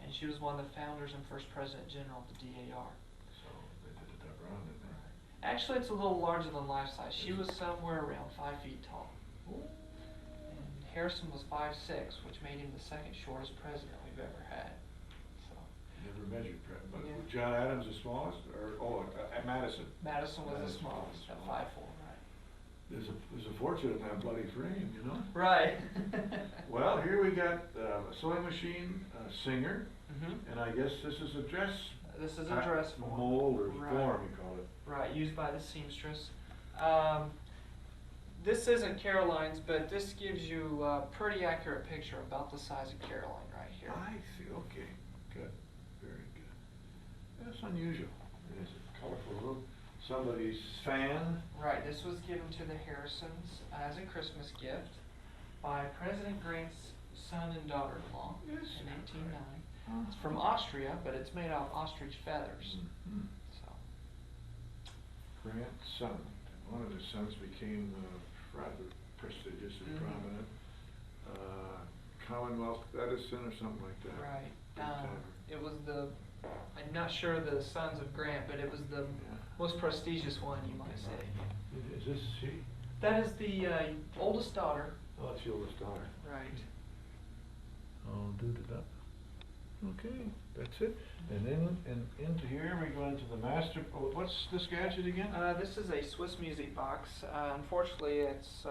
And she was one of the founders and first President General of the DAR. So they did it that round, didn't they? Actually, it's a little larger than life size. She was somewhere around 5 feet tall. And Harrison was 5'6", which made him the second shortest president we've ever had. So Never measured, but Yeah. was John Adams the smallest, or, at Madison? Madison was the Madison smallest, was at the 5'4", There's a fortune in that bloody frame, you know? right. Well, here we got a sewing machine, a singer, Mhm. and I guess this is a dress. This is a dress form. Mold or Right. form, you call it. Right, used by the seamstress. This isn't Caroline's, but this gives you a pretty accurate picture about the size of Caroline right here. I see, okay, good, very good. That's unusual. It is a colorful room. Somebody's fan. Right, this was given to the Harrisons as a Christmas gift by President Grant's son and daughter-in-law Yes. in 1890. It's from Austria, but it's made out of ostrich feathers. Mhm. So, Grant's son, and one of his sons became rather prestigious and Mhm. prominent. Commonwealth Edison or something like that. right. Big timer. It was I'm not sure the sons of Grant, but it was the Yeah. most prestigious one, you might say. Is this she? That is the oldest daughter. Oh, that's the oldest daughter. Right. I'll do it up. Okay, that's it. And then, and into here, we go into the master, what's this gadget again? This is a Swiss music box. Unfortunately, it's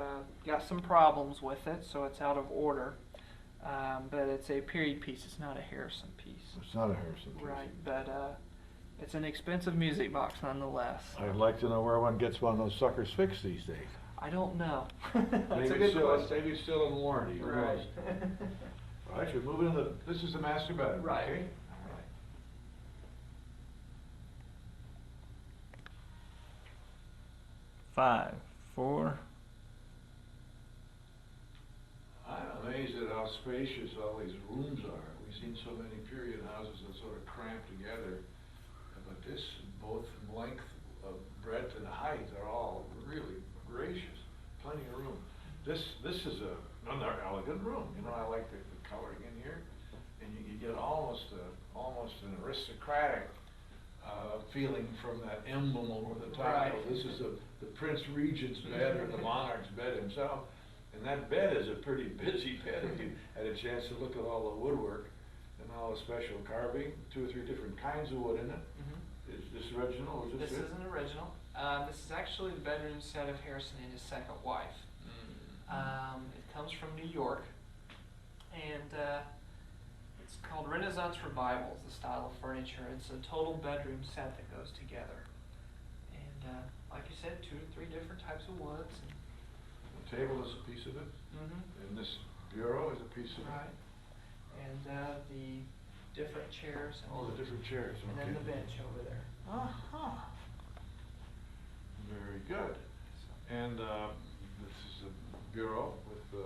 got some problems with it, so it's out of order. But it's a period piece. It's not a Harrison piece. It's not a Harrison piece. Right, but it's an expensive music box nonetheless. I'd like to know where one gets one of those suckers fixed these days. I don't know. Maybe That's a it's good still, question. maybe it's still in warranty. Who Right. knows? All right, we're moving into, this is the master bedroom, Right. okay? Right. 5, 4. I'm amazed at how spacious all these rooms are. We've seen so many period houses that sort of cramp together. But this, both in length, breadth, and height, are all really gracious. Plenty of room. This is another elegant room. You know, I like the coloring in here. And you get almost an aristocratic feeling from that emblem over the top. Right. This is the Prince Regent's bed or the monarch's bed himself. And that bed is a pretty busy bed if you had a chance to look at all the woodwork and all the special carving, 2 or 3 different kinds of wood in it. Mhm. Is this original? Is This it? is an original. This is actually the bedroom set of Harrison and his second wife. It comes from New York, and it's called Renaissance Revival, is the style of furniture. It's a total bedroom set that goes together. And like you said, 2 or 3 different types of woods. The table is a piece of it, and this bureau is a piece of it. Right. And the different chairs. And All the different chairs, And okay. then the bench over there. Uh-huh. Very good. And this is a bureau with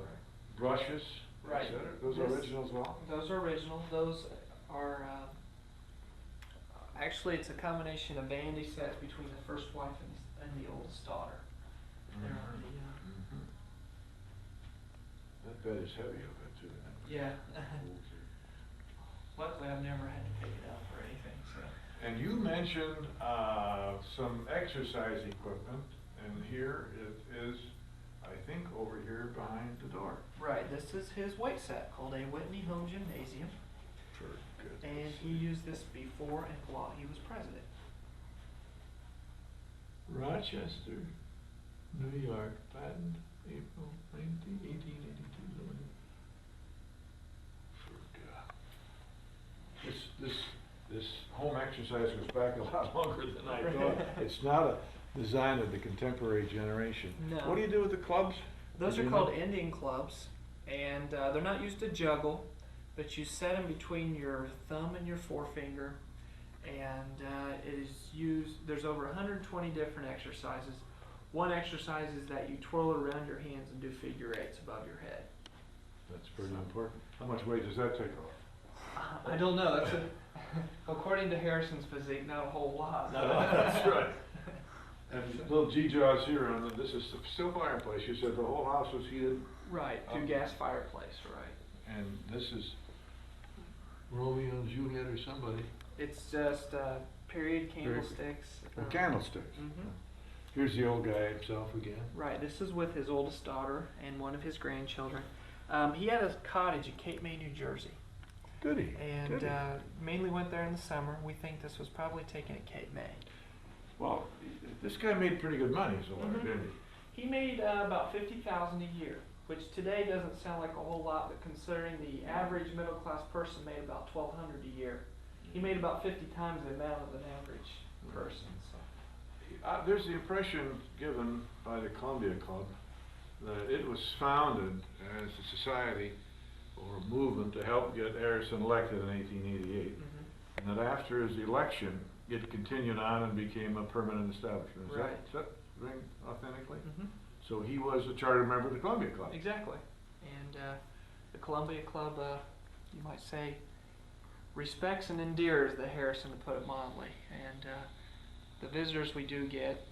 brushes, Right. et cetera. Those are This- original as well? Those are original. Those are actually it's a combination of vanity sets between the first wife and the oldest daughter. They're already Mhm. That bed is heavy, I bet, too. yeah. Okay. Luckily, I've never had to pick it up or anything. So And you mentioned some exercise equipment, and here it is, I think, over here behind the door. right, this is his weight set called a Whitney Home Gymnasium, For goodness and he used this before and while he was president. Rochester, New York, patent, April 1882. This home exercise goes back a lot longer than I thought. It's not a design of the contemporary generation. No. What do you do with the clubs? Those Do are you called know? Indian clubs, and they're not used to juggle, but you set them between your thumb and your forefinger, and it is used. There's over 120 different exercises. One exercise is that you twirl it around your hands and do figure eights above your head. That's pretty important. How much weight does that take off? I don't know. That's according to Harrison's physique, not a whole lot. No, that's right. And little G-Jaws here on this is still fireplace. You said the whole house was heated, Right, through gas fireplace, right. and this is Romeo and Juliet or somebody. It's just period candlesticks. Well, candlesticks. Mhm. Here's the old guy himself again. Right, this is with his oldest daughter and one of his grandchildren. He had a cottage in Cape May, New Jersey. Goody. And goody. mainly went there in the summer. We think this was probably taken at Cape May. Well, this guy made pretty good money, so didn't he? He made about $50,000 a year, which today doesn't sound like a whole lot, but considering the average middle class person made about $1,200 a year, he made about 50 times the amount of an average person. So. There's the impression given by the Columbia Club that it was founded as a society or a movement to help get Harrison elected in 1888, and that after his election, it continued on and became a permanent establishment. Does that ring authentically? So he was a charter member of the Columbia Club. Exactly. And the Columbia Club, you might say, respects and endears the Harrison, to put it mildly. And the visitors we do get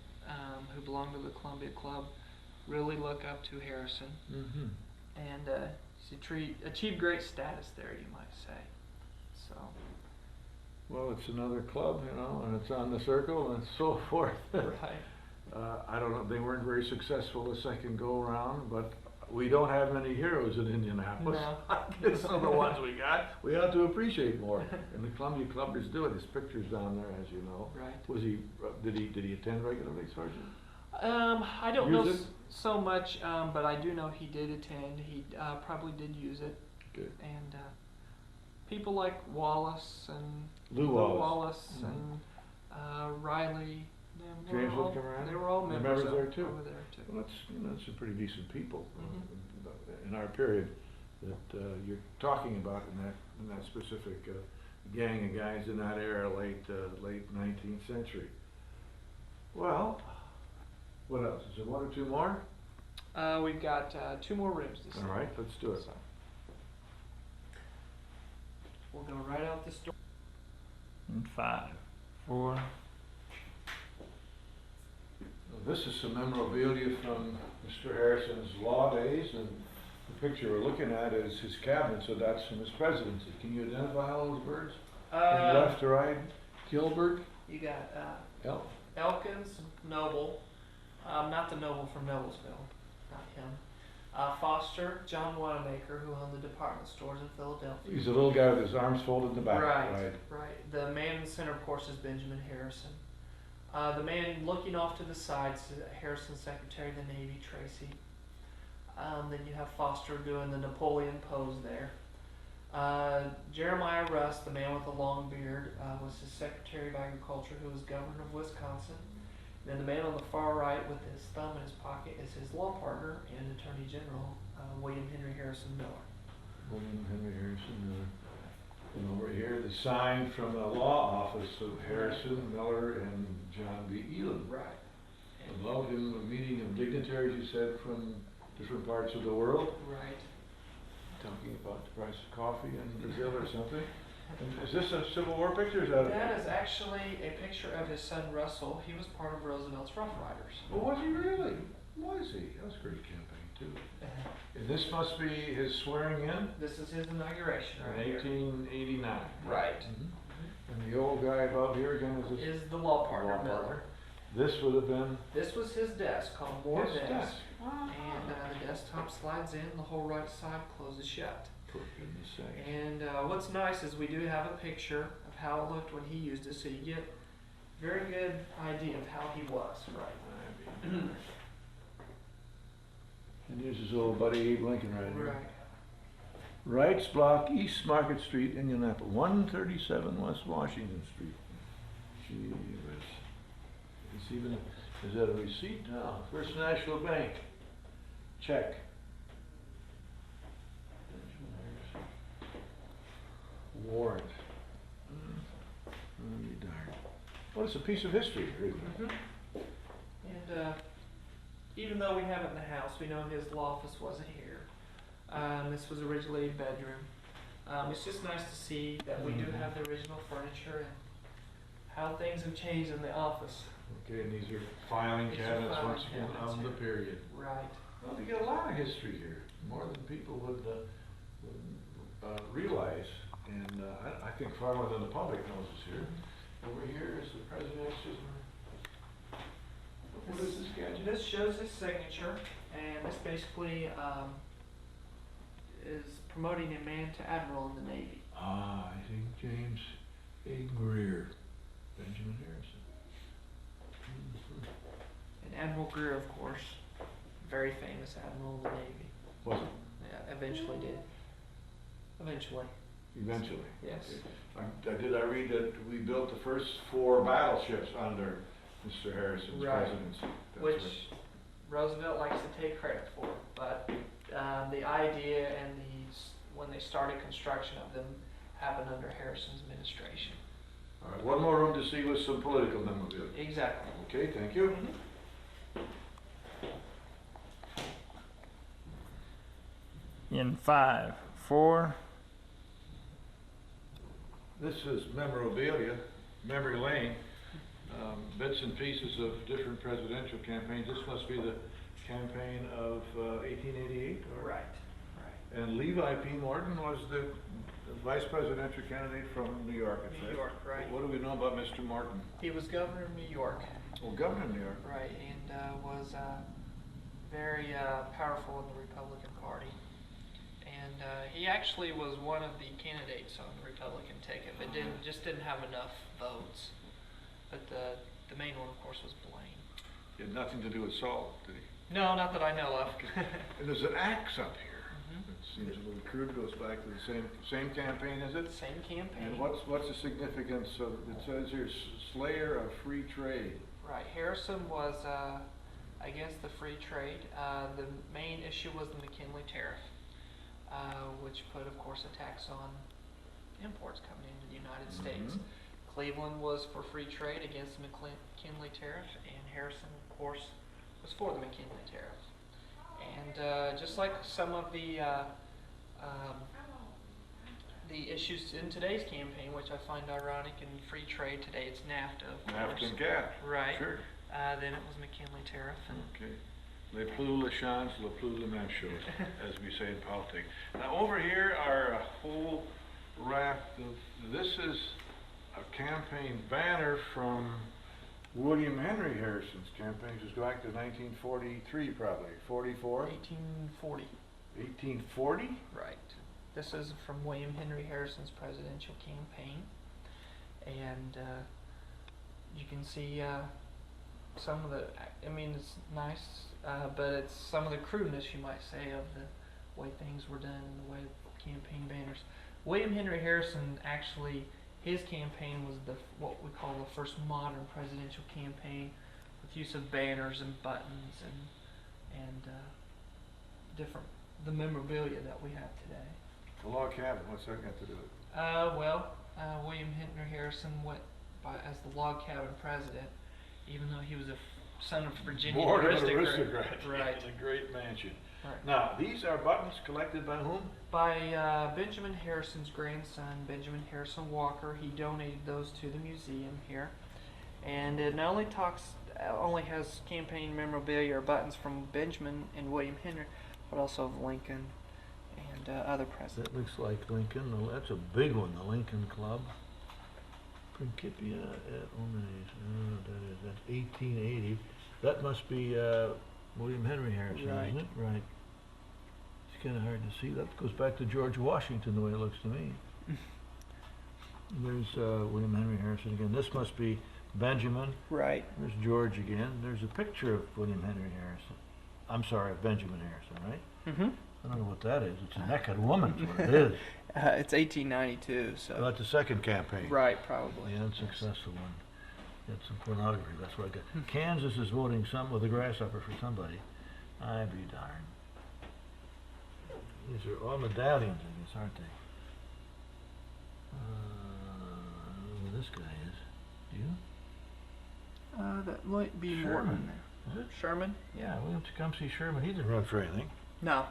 who belong to the Columbia Club really look up to Harrison. And he achieved great status there, you might say. So. Well, it's another club, you know, and it's on the circle and so forth. Right. I don't know, they weren't very successful the second go around, but we don't have many heroes in Indianapolis. No. Some of the ones we got, we ought to appreciate more. And the Columbia Club is doing. His picture's down there, as you know. Right. Was he? Did he attend regularly, Sergeant? I don't Use know it? so much, but I do know he did attend. He probably did use it. Good. And people like Wallace and Lou Wallace and Riley. James would come around? They were all They're members there too. over there too. Well, that's some pretty decent people in our period that you're talking about in that specific gang of guys in that era, late 19th century. Well, what else? Is there one or two more? We've got 2 more rooms to see. All right, let's do it. So, we'll go right out this door. And 5, 4. This is some memorabilia from Mr. Harrison's law days, and the picture we're looking at is his cabinet, so that's from his presidency. Can you identify all those birds? From left to right? Gilbert? You got Elk? Elkins, Noble, not the Noble from Noblesville, not him. Foster, John Wanamaker, who owned the department stores in Philadelphia. He's a little guy with his arms folded in the back. Right. The man in the center, of course, is Benjamin Harrison. The man looking off to the sides is Harrison's Secretary of the Navy, Tracy. Then you have Foster doing the Napoleon pose there. Jeremiah Russ, the man with the long beard, was his Secretary of Agriculture, who was Governor of Wisconsin. Then the man on the far right with his thumb in his pocket is his law partner and Attorney General, William Henry Harrison Miller. William Henry Harrison Miller. And over here, the sign from the law office of Harrison, Miller, and John B. Elam. Right. Above him, a meeting of dignitaries, you said, from different parts of the world. Right. Talking about the price of coffee in Brazil or something. And is this a Civil War picture? Or is that That is actually a picture of his son Russell. He was part of Roosevelt's Rough Riders. Well, was he really? Was he? That was a great campaign, too. And this must be his swearing in? This is his inauguration right In here. 1889. Right. And the old guy above here again is this? Is the law partner Law Miller. partner. This would have been This was his desk called Moore his Desk. desk. And the desktop slides in, the whole right side closes shut. For goodness sake. And what's nice is we do have a picture of how it looked when he used it, so you get a very good idea of how he was. Right. And here's his old buddy Abe Lincoln right here. Right. Wright's Block, East Market Street, Indianapolis, 137 West Washington Street. Gee whiz. It's even, is that a receipt? No. First National Bank. Check. Warrant. Oh, you darn. Well, it's a piece of history, really. And even though we have it in the house, we know his law office wasn't here. This was originally a bedroom. It's just nice to see that we do have the original furniture and how things have changed in the office. Okay, and these are filing These are cabinets filing once again cabinets of the here. period. Right. Well, we got a lot of history here, more than people would realize, and I think far more than the public knows is here. Over here is the president's. What is this gadget? This shows his signature, and this basically is promoting a man to admiral in the Navy. I think James A. Greer, Benjamin Harrison. And Admiral Greer, of course, very famous admiral of the Navy. Was it? Yeah, eventually did. Eventually. Eventually. Yes. Did I read that we built the first 4 battleships under Mr. Harrison's Right. presidency? That's Which right. Roosevelt likes to take credit for, but the idea and when they started construction of them happened under Harrison's administration. All right, one more room to see with some political memorabilia. Exactly. Okay, thank you. In 5, 4, This is memorabilia, memory lane, bits and pieces of different presidential campaigns. This must be the campaign of 1888? Right. And Levi P. Morton was the vice presidential candidate from New York, it New says. York, right. What do we know about Mr. Morton? He was governor of New York, Well, governor of New York. right, and was very powerful in the Republican Party. And he actually was one of the candidates on the Republican ticket, but just didn't have enough votes. But the main one, of course, was Blaine. He had nothing to do with salt, did he? No, not that I know of. And there's an axe up here. Mhm. It seems a little crude, goes back to the same campaign, is it? Same campaign. And what's the significance of, it says here, slayer of free trade. Right, Harrison was against the free trade. The main issue was the McKinley tariff, which put, of course, a tax on imports coming into the United States. Cleveland was for free trade against the McKinley tariff, and Harrison, of course, was for the McKinley tariff. And just like some of the issues in today's campaign, which I find ironic, in free trade today, it's NAFTA, of course. Napkin cap. Right. Sure. Then it was McKinley tariff. And Okay. Le plus le chance, le plus la même chose, as we say in politics. Now over here are a whole raft of, this is a campaign banner from William Henry Harrison's campaign, which goes back to 1943 probably, 44? 1840. 1840? Right. This is from William Henry Harrison's presidential campaign. And you can see some of the, I mean, it's nice, but it's some of the crudeness, you might say, of the way things were done and the way the campaign banners. William Henry Harrison, actually, his campaign was what we call the first modern presidential campaign, with use of banners and buttons and different, the memorabilia that we have today. The log cabin, what's that got to do with it? William Henry Harrison went as the log cabin president, even though he was a son of Virginia Born an aristocrat. Right. in a great mansion. Right. Now, these are buttons collected by whom? By Benjamin Harrison's grandson, Benjamin Harrison Walker. He donated those to the museum here, and it not only has campaign memorabilia or buttons from Benjamin and William Henry, but also of Lincoln and other presidents. That looks like Lincoln. Well, that's a big one, the Lincoln Club. Principia et Omnes. That's 1880. That must be William Henry Harrison, Right. isn't it? Right. It's kind of hard to see. That goes back to George Washington, the way it looks to me. There's William Henry Harrison again. This must be Benjamin. Right. There's George again. There's a picture of William Henry Harrison. I'm sorry, of Benjamin Harrison, right? Mm-hmm. I don't know what that is. It's a naked woman, is what it is. It's 1892, so. Well, that's the second campaign. Right, probably. The unsuccessful one. Got some pornography, that's what I got. Kansas is voting with a grasshopper for somebody. I be darned. These are all medallions, I guess, aren't they? Who this guy is. Do you? That might be Sherman. Morton. Is it? Sherman? Yeah, we went to come see Sherman. He didn't run for anything. No.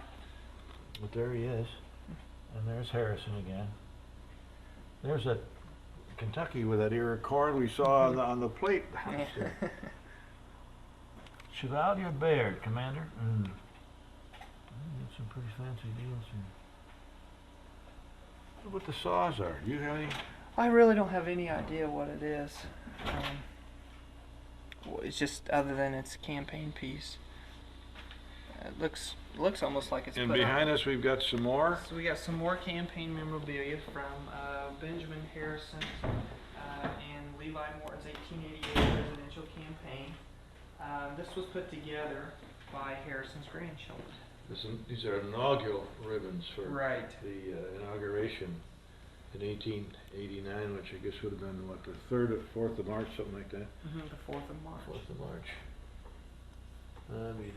But there he is. And there's Harrison again. There's that Kentucky with that Iroquois we saw on the plate. Chevalier Baird, Commander. Got some pretty fancy deals here. What about the saws are? Do you have any? I really don't have any idea what it is. Well, it's just other than it's a campaign piece. It looks almost like it's And put behind on. us, we've got some more. So we got some more campaign memorabilia from Benjamin Harrison and Levi Morton's 1888 presidential campaign. This was put together by Harrison's grandchildren. These are inaugural ribbons for Right. the inauguration in 1889, which I guess would have been, what, the 3rd or 4th of March, something like that? The 4th of March. 4th of March. I mean,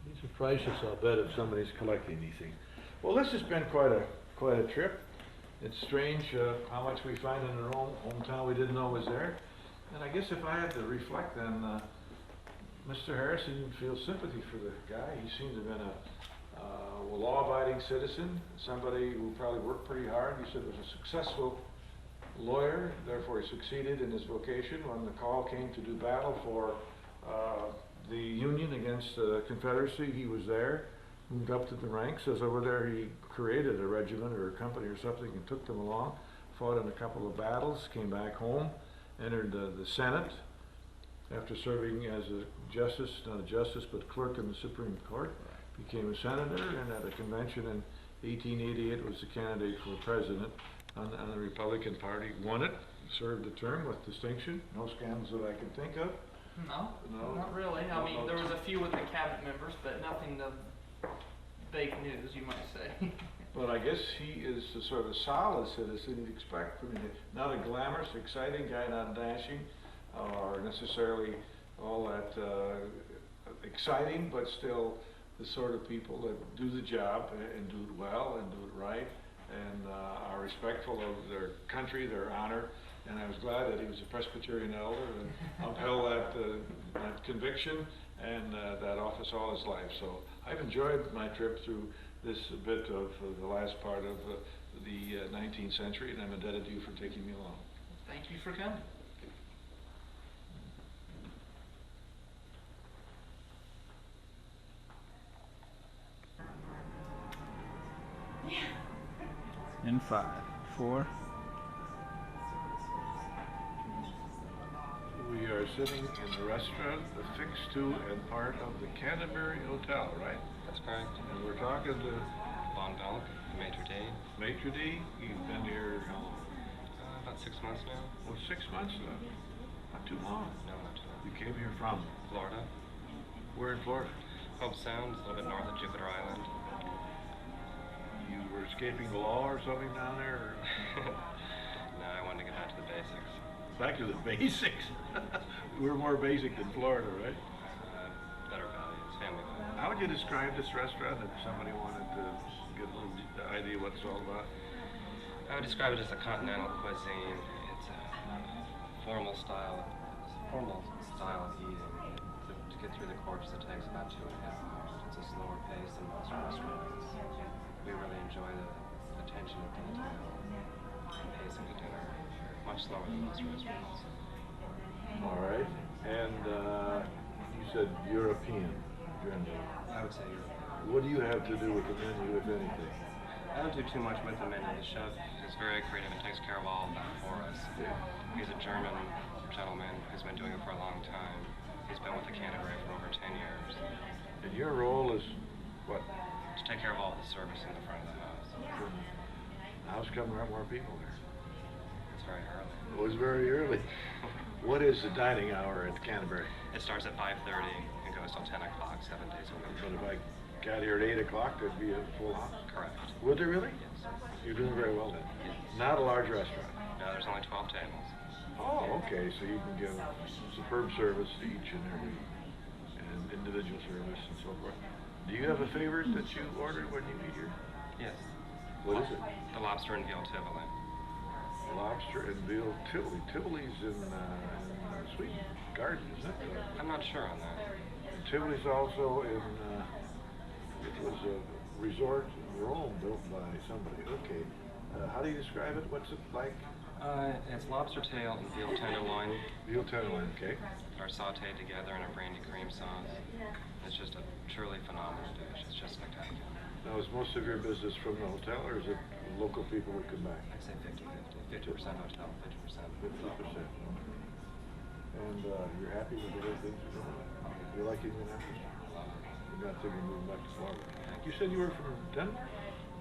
these are priceless, I'll bet, if somebody's collecting these things. Well, this has been quite a trip. It's strange how much we find in our own hometown we didn't know was there. And I guess if I had to reflect, then Mr. Harrison feels sympathy for the guy. He seems to have been a law-abiding citizen, somebody who probably worked pretty hard. He said was a successful lawyer, therefore he succeeded in his vocation. When the call came to do battle for the Union against the Confederacy, he was there, moved up to the ranks. As over there, he created a regiment or a company or something and took them along, fought in a couple of battles, came back home, entered the Senate after serving as a justice, not a justice, but clerk in the Supreme Court. Became a senator, and at a convention in 1888 was the candidate for president on the Republican Party. Won it, served a term with distinction. No scandals that I can think of. No, No. not really. I mean, No. there was a few with the cabinet members, but nothing of fake news, you might say. But I guess he is the sort of solid citizen you'd expect from him. Not a glamorous, exciting guy, not dashing, or necessarily all that exciting, but still the sort of people that do the job and do it well and do it right, and are respectful of their country, their honor. And I was glad that he was a Presbyterian elder and upheld that conviction and that office all his life. So I've enjoyed my trip through this bit of the last part of the 19th century, and I'm indebted to you for taking me along. Thank you for coming. In 5, 4. We are sitting in the restaurant affixed to and part of the Canterbury Hotel, right? That's correct. And we're talking to Von Belk, the maitre d'. Maitre d'. You've been here how long? About 6 months now. Oh, 6 months now. Not too long. No, not too long. You came here from? Florida. Where in Florida? Hope Sound, a little bit north of Jupiter Island. You were escaping the law or something down there? Or? No, I wanted to get back to the basics. Back to the basics. We're more basic than Florida, right? Better values, family values. How would you describe this restaurant if somebody wanted to get a little idea what it's all about? I would describe it as a continental cuisine. It's a formal style of eating. To get through the courses, it takes about 2.5 hours. It's a slower pace than most restaurants. We really enjoy the attention to detail and pacing of dinner, much slower than most restaurants. All right. And you said European, generally. I would say you're. What do you have to do with the menu, if anything? I don't do too much with the menu. The chef is very creative and takes care of all of that for us. Yeah. He's a German gentleman who's been doing it for a long time. He's been with the Canterbury for over 10 years. And your role is what? To take care of all the service in the front of the house. How's come there aren't more people there? It's very early. It was very early. What is the dining hour at Canterbury? It starts at 5:30 and goes till 10 o'clock, 7 days a week. But if I got here at 8 o'clock, there'd be a full house. Correct. Would there really? Yes. You're doing very well then. Yes. Not a large restaurant. No, there's only 12 tables. Oh, okay. So you can give superb service to each and every, and individual service and so forth. Do you have a favorite that you ordered when you eat here? Yes. What is it? The lobster and veal Tivoli. Lobster and veal Tivoli. Tivoli's in Sweet Garden, isn't it? I'm not sure on that. And Tivoli's also in, it was a resort in Rome built by somebody. Okay. How do you describe it? What's it like? It's lobster tail and veal tenderloin. Veal tenderloin, okay. Are sauteed together in a brandy cream sauce. It's just a truly phenomenal dish. It's just spectacular. Now, is most of your business from the hotel, or is it local people who come back? I'd say 50-50. 50% hotel, 50%. 50%. And you're happy with the way things are going? You're liking the Manchester? You're not thinking of moving back to Florida. You said you were from Denver?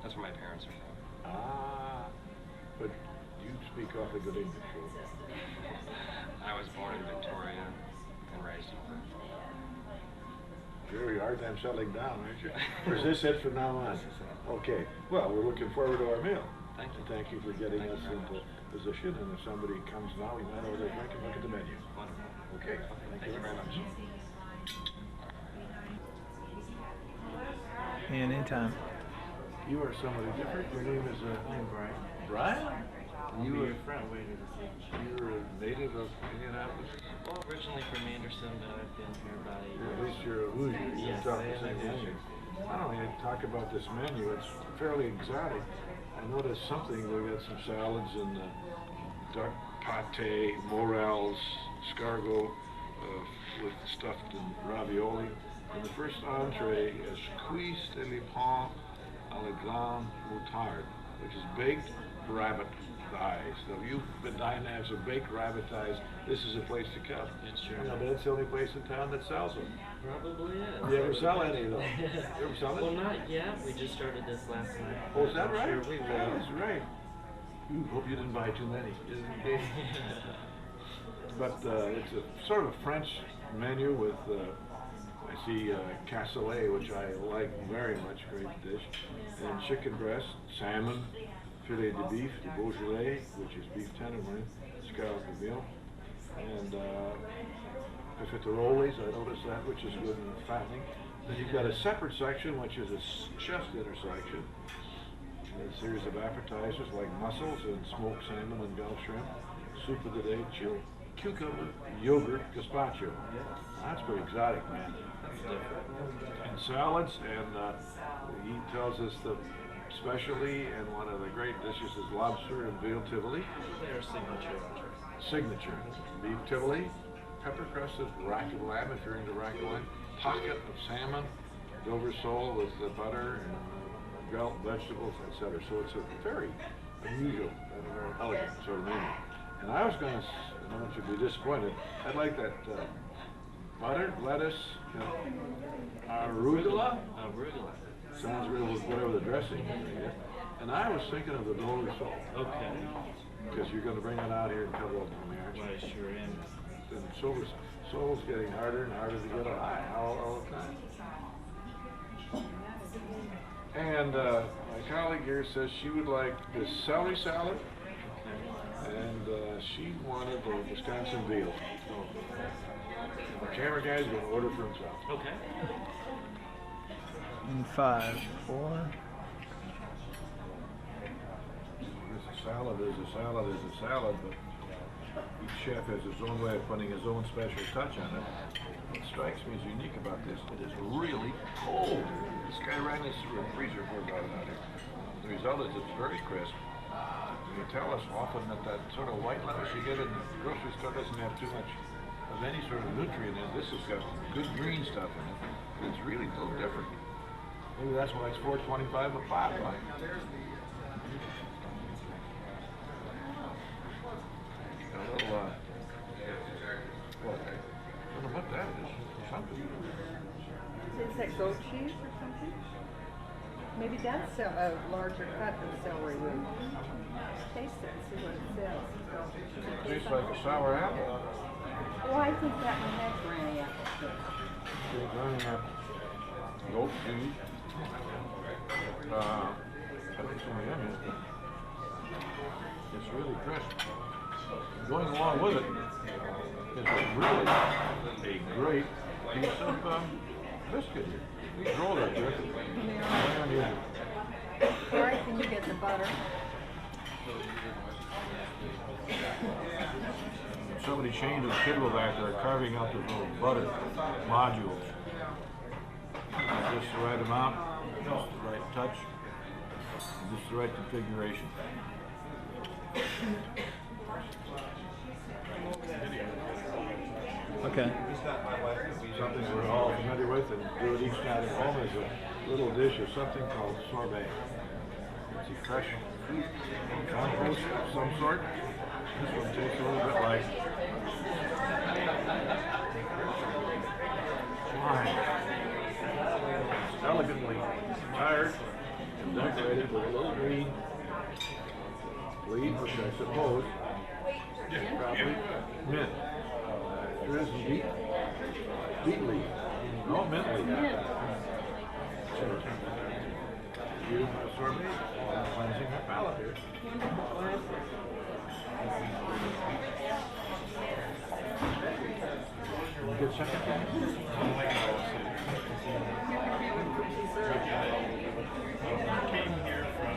That's where my parents are from. Ah, but you speak awfully good English. So. I was born in Victoria and raised in Sure, you're hard time settling down, aren't you? Or is this it from now on? Okay, well, we're looking forward to our meal. Thank you. And thank you for getting Thank you us very into much. position, and if somebody comes now, we might order a drink and look at the menu. Wonderful. Okay, Thank you very much. Anytime. You are somebody different. Your name is I'm Brian. Brian? You You were are a friend waiting to see. you're a native of Indianapolis? Well, originally from Anderson, but I've been here about 8 At years. least you're a Hoosier. You Yes, talk I the am same a Hoosier. language. I don't need to talk about this menu. It's fairly exotic. I noticed something. We got some salads and duck pate, morels, escargot with stuffed in ravioli. And the first entree is cuisse de lapin à la glande moutarde, which is baked rabbit thighs. So if you've been dying to have some baked rabbit thighs, this is a place to come. It sure You know, is. but it's the only place in town that sells them. Probably is. You ever sell any though? You ever sell Well, any? not yet. We just started this last night. Oh, is that right? Sure, we will. That's right. Ooh, hope you didn't buy too many. Just in case. But it's a sort of French menu with, I see cassoulet, which I like very much, great dish, and chicken breast, salmon, filet de beef, de Beaujolais, which is beef tenderloin, scallop de veal, and profiteroles, I noticed that, which is good and fattening. Then you've got a separate section, which is a chef's dinner section. And a series of appetizers like mussels and smoked salmon and bell shrimp, soup of the day, chili, cucumber, yogurt, gazpacho. That's pretty exotic, man. That's different. And salads, and he tells us the specialty and one of the great dishes is lobster and veal tivoli. They are signature entrees. Signature. Beef tivoli, pepper crusted rack of lamb if you're into rack of lamb, pocket of salmon, Dover sole with the butter and grilled vegetables, etc. So it's a very unusual and a very elegant sort of menu. And I was going to, I don't want you to be disappointed, I'd like that butter, lettuce, arugula. Arugula. Sounds real with whatever the dressing is, I guess. And I was thinking of the Dover sole. Okay. Because you're going to bring that out here and cover up on the air. Well, I sure am. And soul's getting harder and harder to get on all the time. And my colleague here says she would like the celery salad, and she wanted the Wisconsin veal. The camera guy's going to order for himself. Okay. In 5, 4. This salad is a salad is a salad, but each chef has his own way of putting his own special touch on it. What strikes me as unique about this, it is really cold. This guy ran this through a freezer for about out here. The result is it's very crisp. You tell us often that that sort of white lettuce you get in the grocery store doesn't have too much of any sort of nutrient in it. This has got good green stuff in it. It's really a little different. Maybe that's why it's $4.25 a pop. Like. A little, well, I don't know what that is. Something. Is that goat cheese or something? Maybe that's a larger cut of celery root. Taste it and see what it says. Tastes like a sour apple. Oh, I think that one has granny apple. Goat cheese. I think some onions, but it's really crisp. Going along with it is a really a great piece of biscuit. We roll that here. Corey, can you get the butter? Somebody chained a kiddo back there carving out those little butter modules. Just the right amount, just the right touch, and just the right configuration. Okay. Something we're all familiar with and do it each night at home is a little dish of something called sorbet. It's a fresh fruit compost of some sort. This one tastes a little bit like wine. decorated with a little green leaf, which I suppose is probably mint. There is some beet leaf. No, mint leaf. Beautiful sorbet, cleansing the palate here. Good second. Came here from.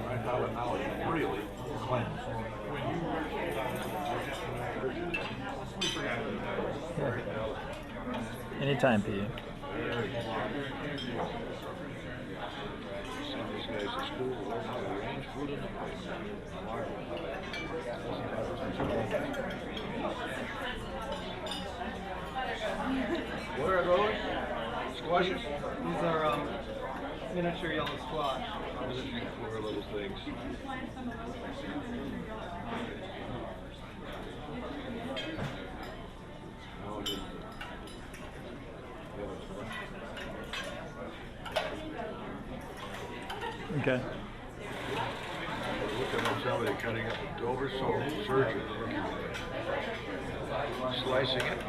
I thought it now is really cleansed. We forgot to do that. Anytime, P. Send these guys to school, learn how to arrange food in the place. What are those? Squashes? These are miniature yellow squash. Poor little things. Oh, just, Okay. look at somebody cutting up a Dover salt surgeon. Slicing it.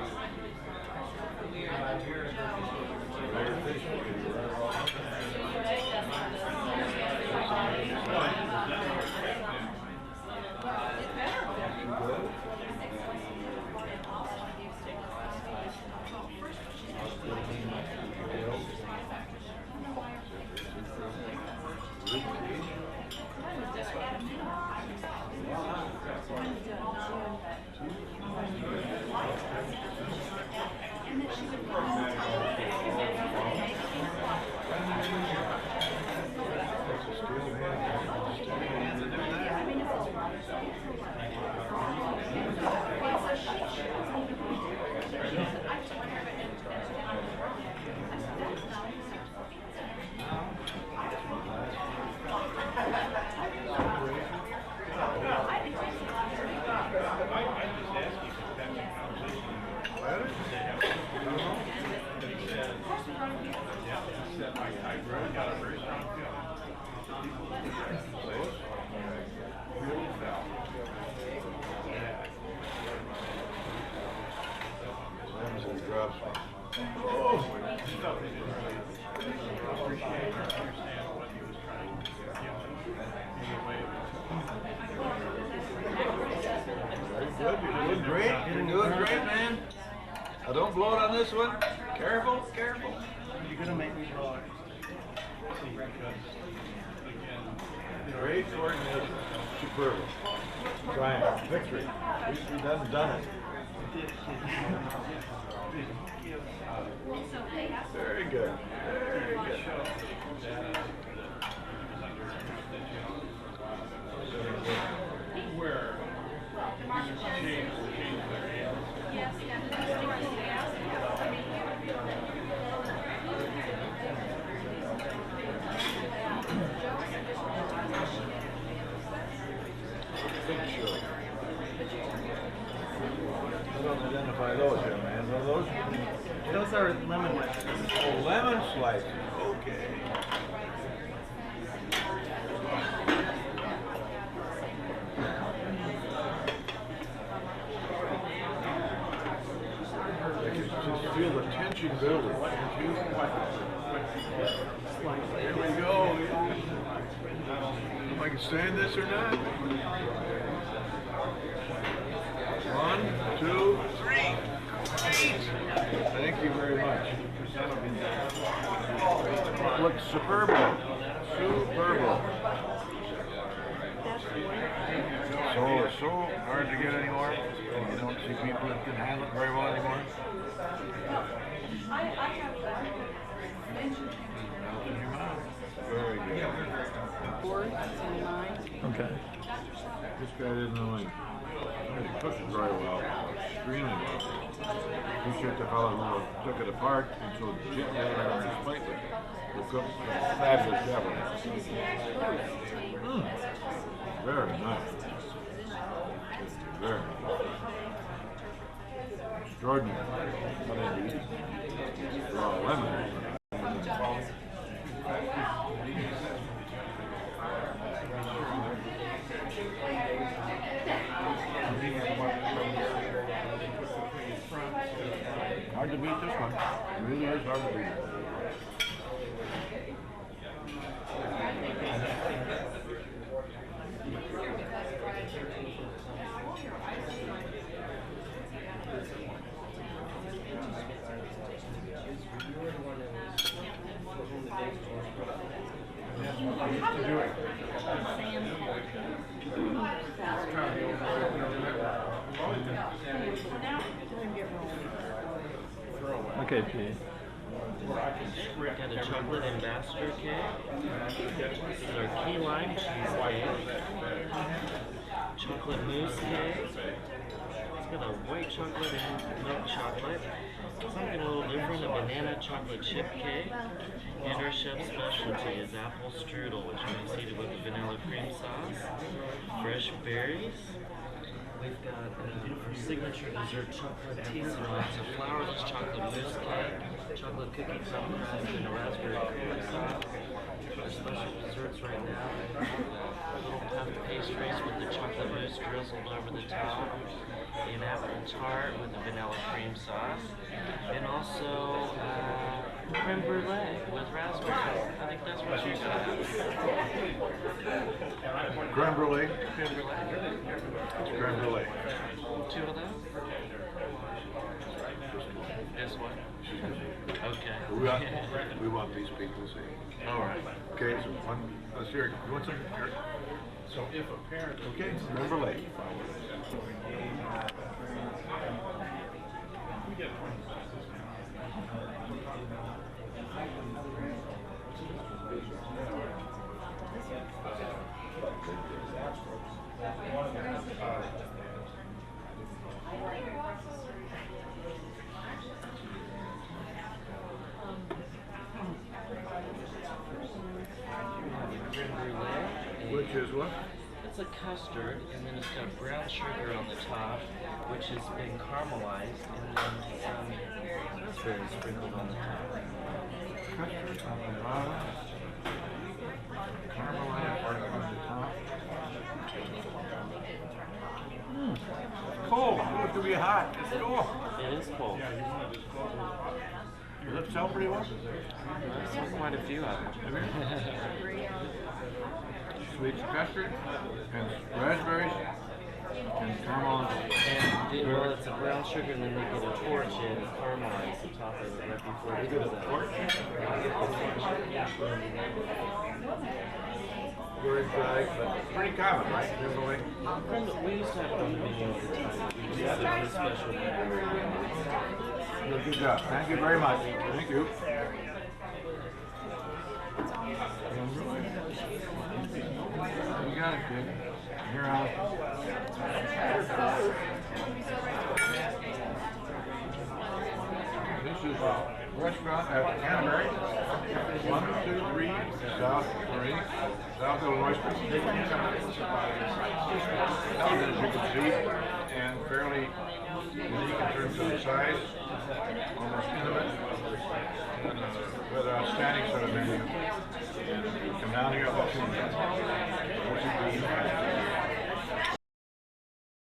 Good, you're doing great. You're doing great, man. Now don't blow it on this one. Careful, careful. You're gonna make me draw it. See, because again, Great coordination. Superb. Triumph. Victory. He done it. Very good. Very good. where you change their hands. Big show. I don't identify those here, man. Are those? Those are lemon wedges. Oh, lemon slices. Okay. I can just feel the tension building. Here we go. If I can stand this or not. 1, 2, 3. Thank you very much. Looks superb. Superb. So hard to get anymore. And you don't see people that can handle it very well anymore. Very good. 4 and 9. Okay. This guy didn't know him. He cooked it very well. Extremely well. Appreciate the fellow who took it apart and so gently on his plate with it. The cook did a fabulous job of it. Very nice. Very nice. Extraordinary. But indeed, raw lemon. Hard to beat this one. It really is hard to beat. Okay, Pete. Got a chocolate ambassador cake. This is our key lime cheesecake. Chocolate mousse cake. It's got a white chocolate and milk chocolate. Something a little different, a banana chocolate chip cake. And our chef's specialty is apple strudel, which is heated with a vanilla cream sauce, fresh berries. We've got our signature dessert chocolate tizzano. It's a flourless chocolate mousse cake, chocolate cookie crumb crust, and a raspberry cream sauce. Our special desserts right now. Little puff pastries with the chocolate mousse drizzled over the top. An apple tart with a vanilla cream sauce. And also creme brulee with raspberries. I think that's what you said. Creme brulee. Creme brulee. It's creme brulee. Two of them? This one? Okay. We want these people to see. All right. Okay, so let's hear it. You want some? Eric? So if a parent. Okay, creme brulee. Which is what? It's a custard, and then it's got brown sugar on the top, which has been caramelized, and then some raspberries sprinkled on the top. Custard on the bottom. Caramelized on the top. Cold. Oh, it's gonna be hot. It's cold. It is cold. Does it sell pretty well? I've sold quite a few of them. Sweet custard and raspberries and caramel. And well, it's a brown sugar, and then they get a torch and caramelize the top of it right before it goes Very dry, but pretty common, right? We used to have it on the menu all the time. We used to have a special Good job. Thank you very much. Thank you. You got it, kid. Here out. This is a restaurant at Canterbury. 123 South Marie, South Illinois Street. As you can see, and fairly unique in terms of size, almost intimate, and with an outstanding set of menu. Come down here, I'll let you